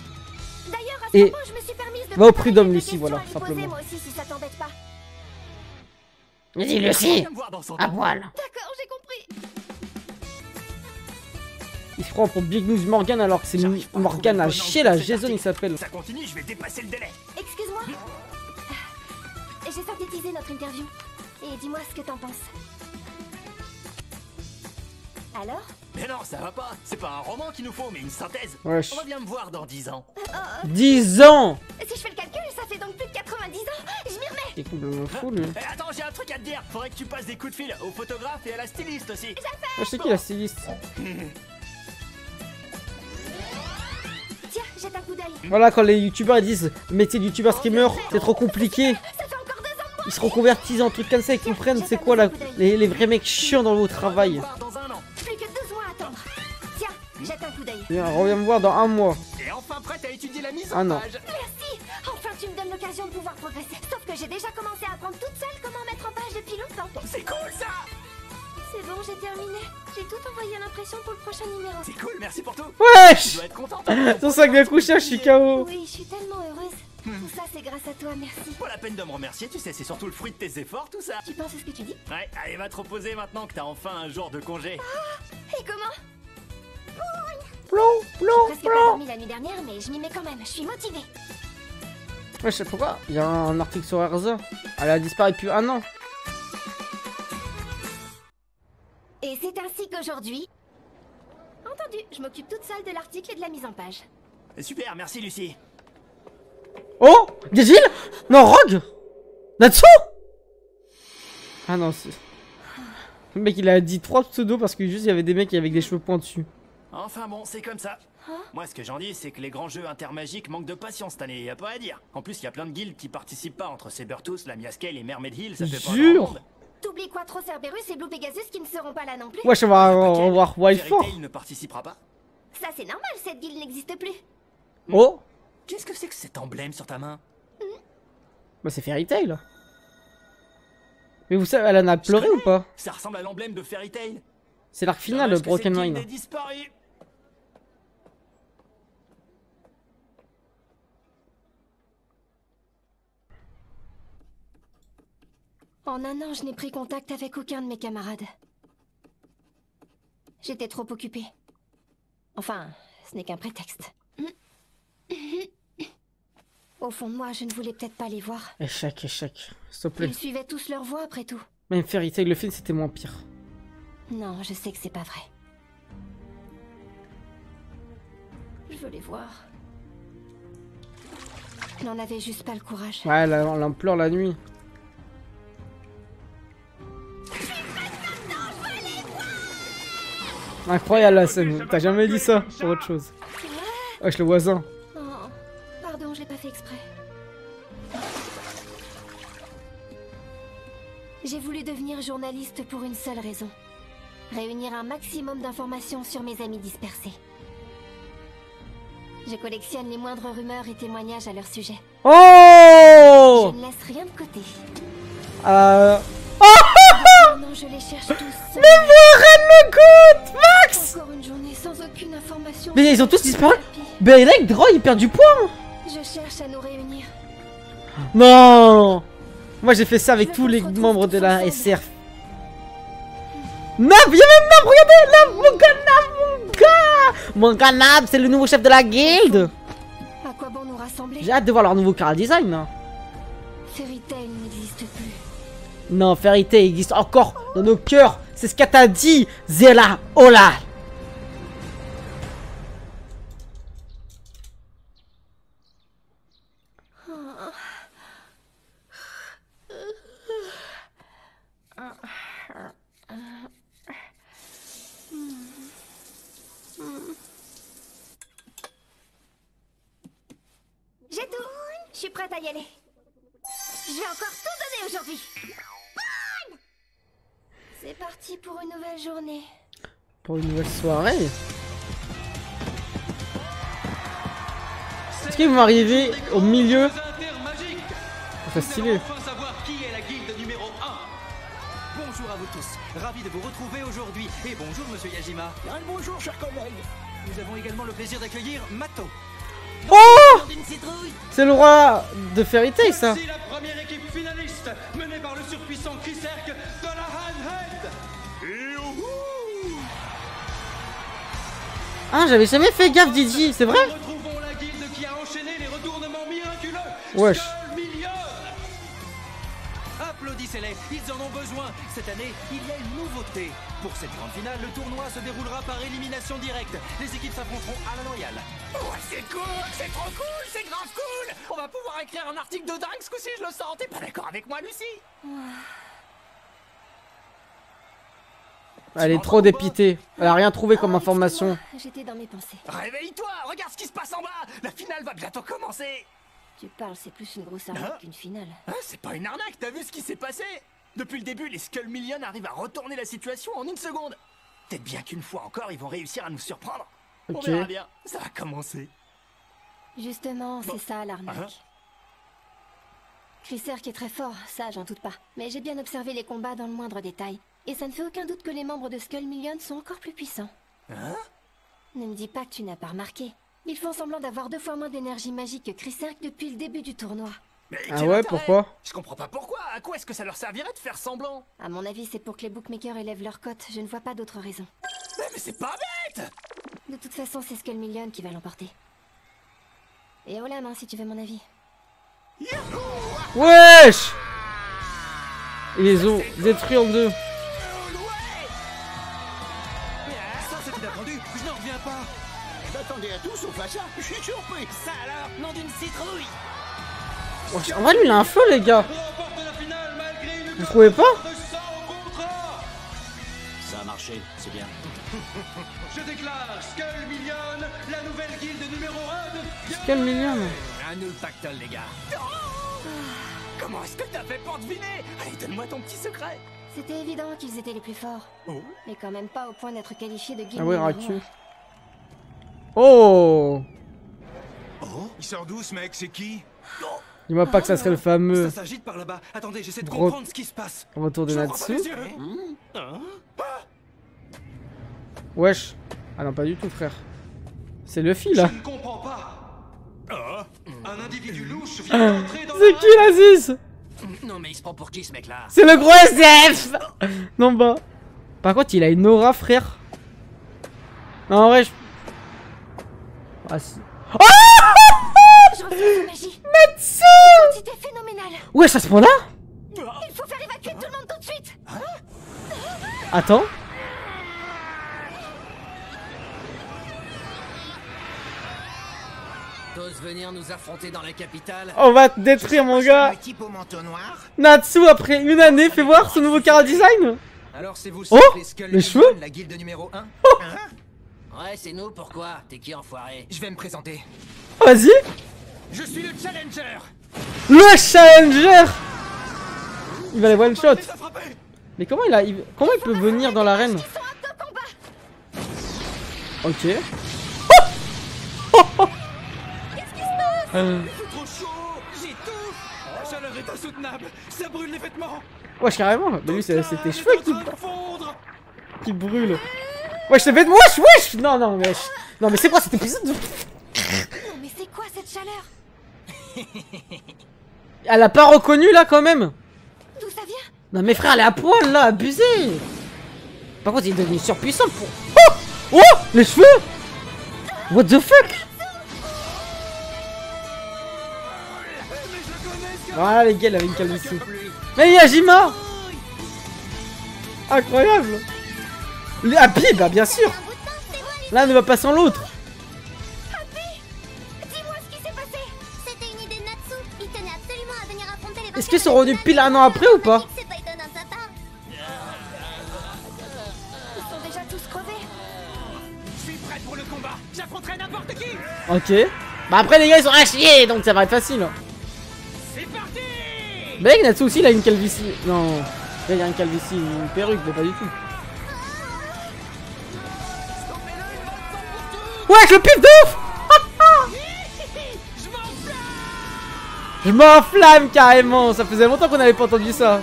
à ce Et propos, je me suis permise de va au préparer prud'homme, quelques Lucie, questions voilà, à lui poser, simplement. moi aussi, si ça t'embête pas. Vas-y, Lucie. À poil. D'accord, j'ai compris. Il se prend pour Big News Morgan alors que c'est Morgan à chier la Jason, il s'appelle. Ça continue, je vais dépasser le délai. Excuse-moi. J'ai synthétisé notre interview. Et dis-moi ce que t'en penses. Alors? Mais non, ça va pas. C'est pas un roman qu'il nous faut, mais une synthèse. Wesh. On va bien me voir dans 10 ans. 10 ans. Si je fais le calcul, ça fait donc plus de 90 ans. Je m'y remets. C'est complètement fou, lui. Eh, attends, j'ai un truc à te dire. Faudrait que tu passes des coups de fil au photographe et à la styliste aussi. Je sais qui la styliste. Tiens, jette un coup d'œil. Voilà, quand les youtubeurs ils disent métier de youtubeur streamer, c'est trop compliqué. Ils se reconvertissent en trucs comme ça, ils comprennent c'est quoi les vrais mecs chiants dans le travail. Plus que 2 mois à attendre. Tiens, jette un coup d'œil. Viens, reviens me voir dans un mois. Et enfin prête à étudier la mise Ah en non. page. Merci. Enfin, tu me donnes l'occasion de pouvoir progresser. Sauf que j'ai déjà commencé à apprendre toute seule comment mettre en page depuis longtemps. C'est cool ça. C'est bon, j'ai terminé. J'ai tout envoyé à l'impression pour le prochain numéro. C'est cool, merci pour tout. Wesh. Tu dois être contente. Ton sac de couchage, je suis KO. Oui, je suis tellement heureuse. Tout ça, c'est grâce à toi, merci. Pas la peine de me remercier, tu sais, c'est surtout le fruit de tes efforts, tout ça. Tu penses à ce que tu dis? Ouais, allez, va te reposer maintenant que t'as enfin un jour de congé. Et comment? Plon, J'ai plon, presque pas plon. dormi la nuit dernière, mais je m'y mets quand même. Je suis motivée. Ouais, je sais pourquoi. Il y a un article sur Erza. Elle a disparu depuis un an. Et c'est ainsi qu'aujourd'hui... Entendu, je m'occupe toute seule de l'article et de la mise en page. Super, merci Lucie. Oh, Gazil. Non, Rogue. Natsu. Ah non, c'est... Le mec, il a dit 3 pseudos parce que juste il y avait des mecs avec des cheveux pointus. Enfin bon, c'est comme ça. Moi, ce que j'en dis, c'est que les grands jeux intermagiques manquent de patience cette année, y a pas à dire. En plus, il y a plein de guildes qui participent pas entre Sabertooth, la Miascale et Mermaid Hill, ça fait pas Jure. grand monde. T'oublies Quattro Cerberus et Blue Pegasus qui ne seront pas là non plus? Wesh, on va revoir Wildfire. Fairy Tail ne participera pas. Ça, c'est normal, cette guilde n'existe plus. Oh. Qu'est-ce que c'est que cet emblème sur ta main? Bah c'est Fairy Tail. Mais vous savez, elle en a pleuré ou pas? Ça ressemble à l'emblème de Fairy Tail. C'est l'arc final, Dommage que Broken cette guilde Mind. ait disparu. En un an, je n'ai pris contact avec aucun de mes camarades. J'étais trop occupée. Enfin, ce n'est qu'un prétexte. Au fond de moi, je ne voulais peut-être pas les voir. Échec, échec. S'il te plaît. Ils suivaient tous leur voie après tout. Même Fairy Tail, le film, c'était moins pire. Non, je sais que c'est pas vrai. Je veux les voir. Je n'en avais juste pas le courage. Ouais, elle en pleure la nuit. Incroyable la scène. T'as jamais dit ça sur autre chose. Wesh, le voisin. Oh, pardon, je l'ai pas fait exprès. J'ai voulu devenir journaliste pour une seule raison. Réunir un maximum d'informations sur mes amis dispersés. Je collectionne les moindres rumeurs et témoignages à leur sujet. Oh! Je ne laisse rien de côté. Non, je les cherche tous. Mais Warren le goûte, Max! Encore une journée sans aucune information. Mais ils ont tous disparu. Ben là, Droid, il perd du poids. Je cherche à nous réunir. Non! Moi j'ai fait ça avec tous les membres de la SR. Nab, y'a même Nab, regardez, Nab, mon gars, Nab, mon gars! Mon gars Nab, c'est le nouveau chef de la guilde. À quoi bon nous rassembler? J'ai hâte de voir leur nouveau car design. Hein. Fairy Tail n'existe plus. Non, Fairy Tail existe encore dans nos cœurs. C'est ce qu'elle t'a dit, Zela Ola. J'ai tout. Je suis prête à y aller. Je vais encore tout donner aujourd'hui. C'est parti pour une nouvelle journée. Pour une nouvelle soirée. Est-ce qu'ils vont arriver au milieu? C'est stylé. Bonjour à vous tous, ravi de vous retrouver aujourd'hui. Et bonjour monsieur Yajima. Bonjour cher collègue. Nous avons également le plaisir d'accueillir Mato. Oh! C'est le roi de Fairy Tail ça. Voici la première équipe finaliste, menée par le surpuissant Kriserk de la Handhead. Ah, j'avais jamais fait gaffe, Didi, c'est vrai? Nous retrouvons la guilde qui a enchaîné les retournements miraculeux. Wesh. Skull Million. Applaudissez-les, ils en ont besoin. Cette année, il y a une nouveauté. Pour cette grande finale, le tournoi se déroulera par élimination directe. Les équipes s'affronteront à la loyale. Oh, c'est cool, c'est trop cool, c'est grave cool. On va pouvoir écrire un article de dingue ce coup-ci, je le sens. T'es pas d'accord avec moi, Lucie? Elle est trop dépitée. Elle a rien trouvé comme information. J'étais dans mes pensées. Réveille-toi, regarde ce qui se passe en bas. La finale va bientôt commencer. Tu parles, c'est plus une grosse arnaque qu'une finale. Hein, c'est pas une arnaque, t'as vu ce qui s'est passé? Depuis le début, les Skull Million arrivent à retourner la situation en une seconde. Peut-être bien qu'une fois encore, ils vont réussir à nous surprendre. Ok. On verra bien, ça va commencer. Justement, c'est ça l'arnaque. Kriserk est très fort, ça j'en doute pas. Mais j'ai bien observé les combats dans le moindre détail. Et ça ne fait aucun doute que les membres de Skull Million sont encore plus puissants. Hein? Ne me dis pas que tu n'as pas remarqué. Ils font semblant d'avoir 2 fois moins d'énergie magique que Kriserk depuis le début du tournoi. Mais Ah quel ouais, intérêt? pourquoi? Je comprends pas pourquoi. À quoi est-ce que ça leur servirait de faire semblant? À mon avis, c'est pour que les bookmakers élèvent leur cote. Je ne vois pas d'autre raison. Mais c'est pas bête! De toute façon, c'est Skull Million qui va l'emporter. Et au la main si tu veux mon avis. Wesh! Ils les ont détruits en deux. Ça c'est inattendu, je n'en reviens pas. J'attendais à tout sauf à ça, je suis surpris. Ça alors, nom d'une citrouille! Wesh, en vrai, lui, il a un feu, les gars. Remporte la finale malgré une Vous trouvez pas? de 100 contre 1. Ça a marché, c'est bien. Je déclare Skull Million, la nouvelle guilde numéro 1 de Skull Million. Un nul pactole, les gars. Comment est-ce que t'as fait pour deviner? Allez, donne-moi ton petit secret. C'était évident qu'ils étaient les plus forts. Oh. Mais quand même pas au point d'être qualifiés de guilde. Ah ouais, numéro Raku. 1. Oh! Oh, il sort d'où ce mec, c'est qui? Dis-moi pas que ça serait le fameux Ça s'agite par là-bas. Attendez, j'essaie de Gros- comprendre ce qui se passe. retour de Je crois pas Natsu. mes yeux. Hein? Wesh. Ah non, pas du tout, frère. C'est Luffy, là. Je ne comprends pas. Un individu louche vient d'entrer dans C'est qui, l'Aziz? Non, mais il se prend pour qui, ce mec-là? C'est le gros SF. Non, bah. Par contre, il a une aura, frère. Non, en vrai, je... Ah, si. Oh! Je reçois sa magie. Natsu! C'était phénoménal. Wesh, à ce point-là? Il faut faire évacuer tout le monde tout de suite. Attends. T'oses venir nous affronter dans la capitale? On va te détruire, mon gars. Le type au manteau noir. Natsu, après une année, fais voir son nouveau cara design. Alors c'est vous Oh, les Skull les Million, cheveux. la guilde numéro 1? Ouais, c'est nous, pourquoi? T'es qui, enfoiré? Je vais me présenter. Vas-y. Je suis le Challenger! Le Challenger. Il va les one shot. Ça fera pas Mais comment comment il peut venir dans l'arène? Ok. Qu'est-ce qui se passe? Il fait trop chaud, j'étouffe. La chaleur est insoutenable, ça brûle les vêtements. Wesh, carrément. Mais lui, c'est tes cheveux qui brûlent. Wesh, tes vêtements, wesh. Non, non, wesh. Non, mais c'est quoi cet épisode de... Non, mais c'est quoi cette chaleur? Elle a pas reconnu là quand même. D'où ça vient? Non mais frère, elle est à poil là, abusé. Par contre il est devenu surpuissant pour... Oh, oh, les cheveux. What the fuck. Voilà les gars, elle avait une calvitie. Mais Yajima. Incroyable. Happy, bah bien sûr. L'un ne va pas sans l'autre. Est-ce qu'ils sont revenus pile un an après ou pas? Ils sont déjà tous crevés. Je suis prêt pour le combat. J'affronterai n'importe qui. Ok. Bah après les gars ils sont à chier donc ça va être facile. C'est parti. Mais Natsu aussi il a une calvitie. Non. Là, il a une calvitie, une perruque mais pas du tout. Ouais je le pif de ouf. Je m'enflamme carrément. Ça faisait longtemps qu'on n'avait pas entendu ça.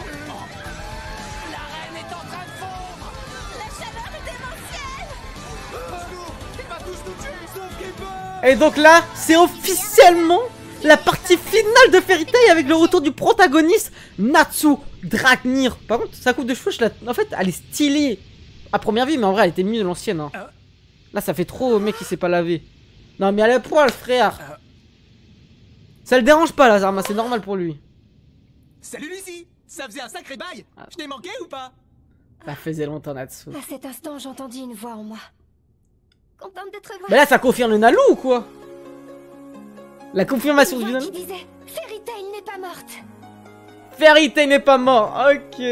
Et donc là, c'est officiellement la partie finale de Fairy Tail avec le retour du protagoniste Natsu Dragnir. Par contre, sa coupe de cheveux, en fait, elle est stylée à première vue, mais en vrai, elle était mieux de l'ancienne. Hein. Là, ça fait trop mec qui s'est pas lavé. Non, mais elle est à poil, frère. Ça le dérange pas, la Zarma, c'est normal pour lui. Salut Lucie. Ça faisait un sacré bail. Je t'ai manqué ou pas? Ça faisait longtemps, Natsu. À cet instant, j'entendis une voix en moi. Contente de te revoir. Mais là, ça confirme le Nalu ou quoi? La confirmation du Nalu. Qui disait Fairy Tail n'est pas morte. Fairy Tail n'est pas mort, ok.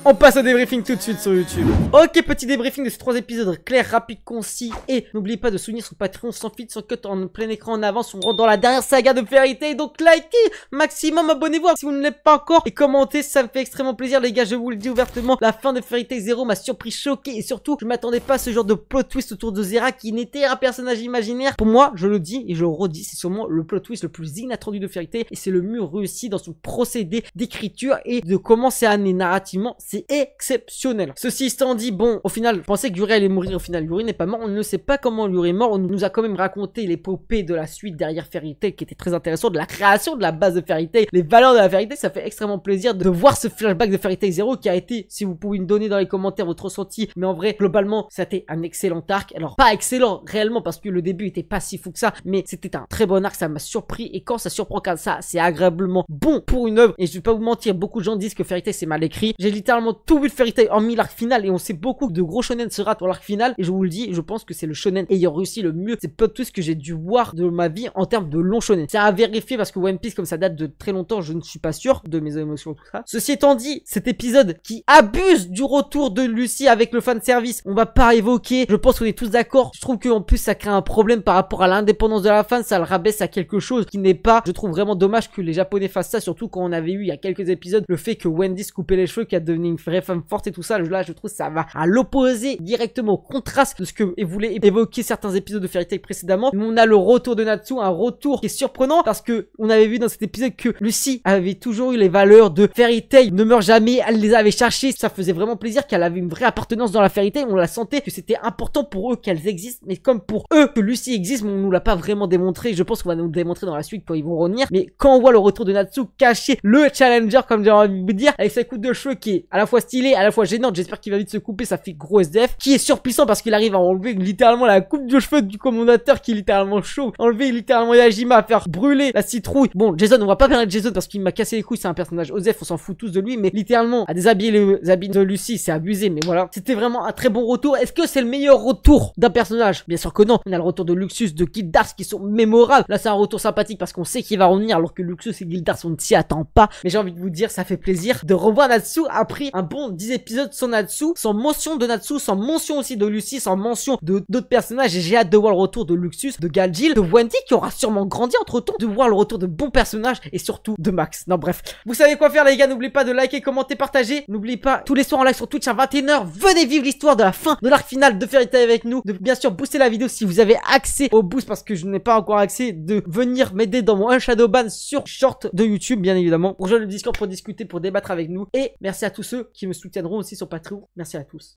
On passe au débriefing tout de suite sur YouTube. Ok, petit débriefing de ces 3 épisodes clairs, rapides, concis. Et n'oubliez pas de soutenir son Patreon sans feed, sans cut, en plein écran en avance. On rentre dans la dernière saga de Fairy Tail. Donc likez, maximum, abonnez-vous si vous ne l'êtes pas encore. Et commentez, ça me fait extrêmement plaisir les gars, je vous le dis ouvertement. La fin de Fairy Tail 0 m'a surpris, choqué. Et surtout, je m'attendais pas à ce genre de plot twist autour de Zera qui n'était un personnage imaginaire. Pour moi, je le dis et je le redis, c'est sûrement le plot twist le plus inattendu de Fairy Tail. Et c'est le mieux réussi dans son procédé d'écriture et de comment c'est amené narrativement. C'est exceptionnel. Ceci étant dit, bon, au final, je pensais que Yuri allait mourir. Au final, Yuri n'est pas mort. On ne sait pas comment Yuri est mort. On nous a quand même raconté l'épopée de la suite derrière Fairy Tail qui était très intéressante, de la création de la base de Fairy Tail, les valeurs de la Fairy Tail. Ça fait extrêmement plaisir de voir ce flashback de Fairy Tail 0 qui a été, si vous pouvez me donner dans les commentaires votre ressenti, mais en vrai, globalement, ça a été un excellent arc. Alors, pas excellent réellement parce que le début était pas si fou que ça, mais c'était un très bon arc. Ça m'a surpris et quand ça surprend comme ça, c'est agréablement bon pour une œuvre. Et je vais pas vous mentir, beaucoup de gens disent que Fairy Tail c'est mal écrit. J'ai littéralement tout vu de Fairy Tail hormis l'arc final et on sait beaucoup de gros shonen se ratent pour l'arc final et je vous le dis, je pense que c'est le shonen ayant réussi le mieux. C'est plot twist que j'ai dû voir de ma vie en termes de long shonen. C'est à vérifier parce que One Piece comme ça date de très longtemps, je ne suis pas sûr de mes émotions tout ça. Ceci étant dit, cet épisode qui abuse du retour de Lucie avec le fan service, on va pas évoquer, je pense qu'on est tous d'accord. Je trouve qu'en plus ça crée un problème par rapport à l'indépendance de la fan, ça le rabaisse à quelque chose qui n'est pas. Je trouve vraiment dommage que les japonais fassent ça, surtout quand on avait eu il y a quelques épisodes le fait que Wendy se coupait les cheveux, qu'elle devenait une vraie femme forte et tout ça. Là je trouve ça va à l'opposé directement au contraste de ce que voulait évoquer certains épisodes de Fairy Tail précédemment. Mais on a le retour de Natsu, un retour qui est surprenant parce que on avait vu dans cet épisode que Lucie avait toujours eu les valeurs de Fairy Tail ne meurt jamais, elle les avait cherchées, ça faisait vraiment plaisir qu'elle avait une vraie appartenance dans la Fairy Tail, on la sentait que c'était important pour eux qu'elles existent, mais comme pour eux que Lucie existe, mais on nous l'a pas vraiment démontré. Je pense qu'on va nous le démontrer dans la suite quand ils vont revenir, mais quand on voit le retour de Natsu cacher le challenger comme j'ai envie de vous dire, avec sa coupe de cheveux qui est à la fois stylée, à la fois gênante, j'espère qu'il va vite se couper, ça fait gros SDF, qui est surpuissant parce qu'il arrive à enlever littéralement la coupe de cheveux du commandateur qui est littéralement chaud, enlever littéralement Yajima, à faire brûler la citrouille. Bon, Jason, on va pas parler de Jason parce qu'il m'a cassé les couilles, c'est un personnage Osef, on s'en fout tous de lui, mais littéralement à déshabiller les habits de Lucie, c'est abusé, mais voilà. C'était vraiment un très bon retour. Est-ce que c'est le meilleur retour d'un personnage? Bien sûr que non. On a le retour de Luxus, de Gildas qui sont mémorables. Là, c'est un retour sympathique parce qu'on sait qu'il va revenir alors que Luxus et Gildas, on ne s'y attend pas. Mais j'ai envie de vous dire, ça fait plaisir de revoir Natsu après pris un bon 10 épisodes sans Natsu, sans mention de Natsu, sans mention aussi de Lucy, sans mention de d'autres personnages. Et j'ai hâte de voir le retour de Luxus, de Galjil, de Wendy qui aura sûrement grandi entre temps, de voir le retour de bons personnages et surtout de Max. Non bref, vous savez quoi faire les gars, n'oubliez pas de liker, commenter, partager. N'oubliez pas tous les soirs en live sur Twitch à 21h, venez vivre l'histoire de la fin de l'arc final de Fairy Tail avec nous, de bien sûr booster la vidéo si vous avez accès au boost parce que je n'ai pas encore accès, de venir m'aider dans mon Shadowban sur Short de YouTube bien évidemment, rejoindre le Discord pour discuter, pour débattre avec nous et merci à tous ceux qui me soutiendront aussi sur Patreon, merci à tous.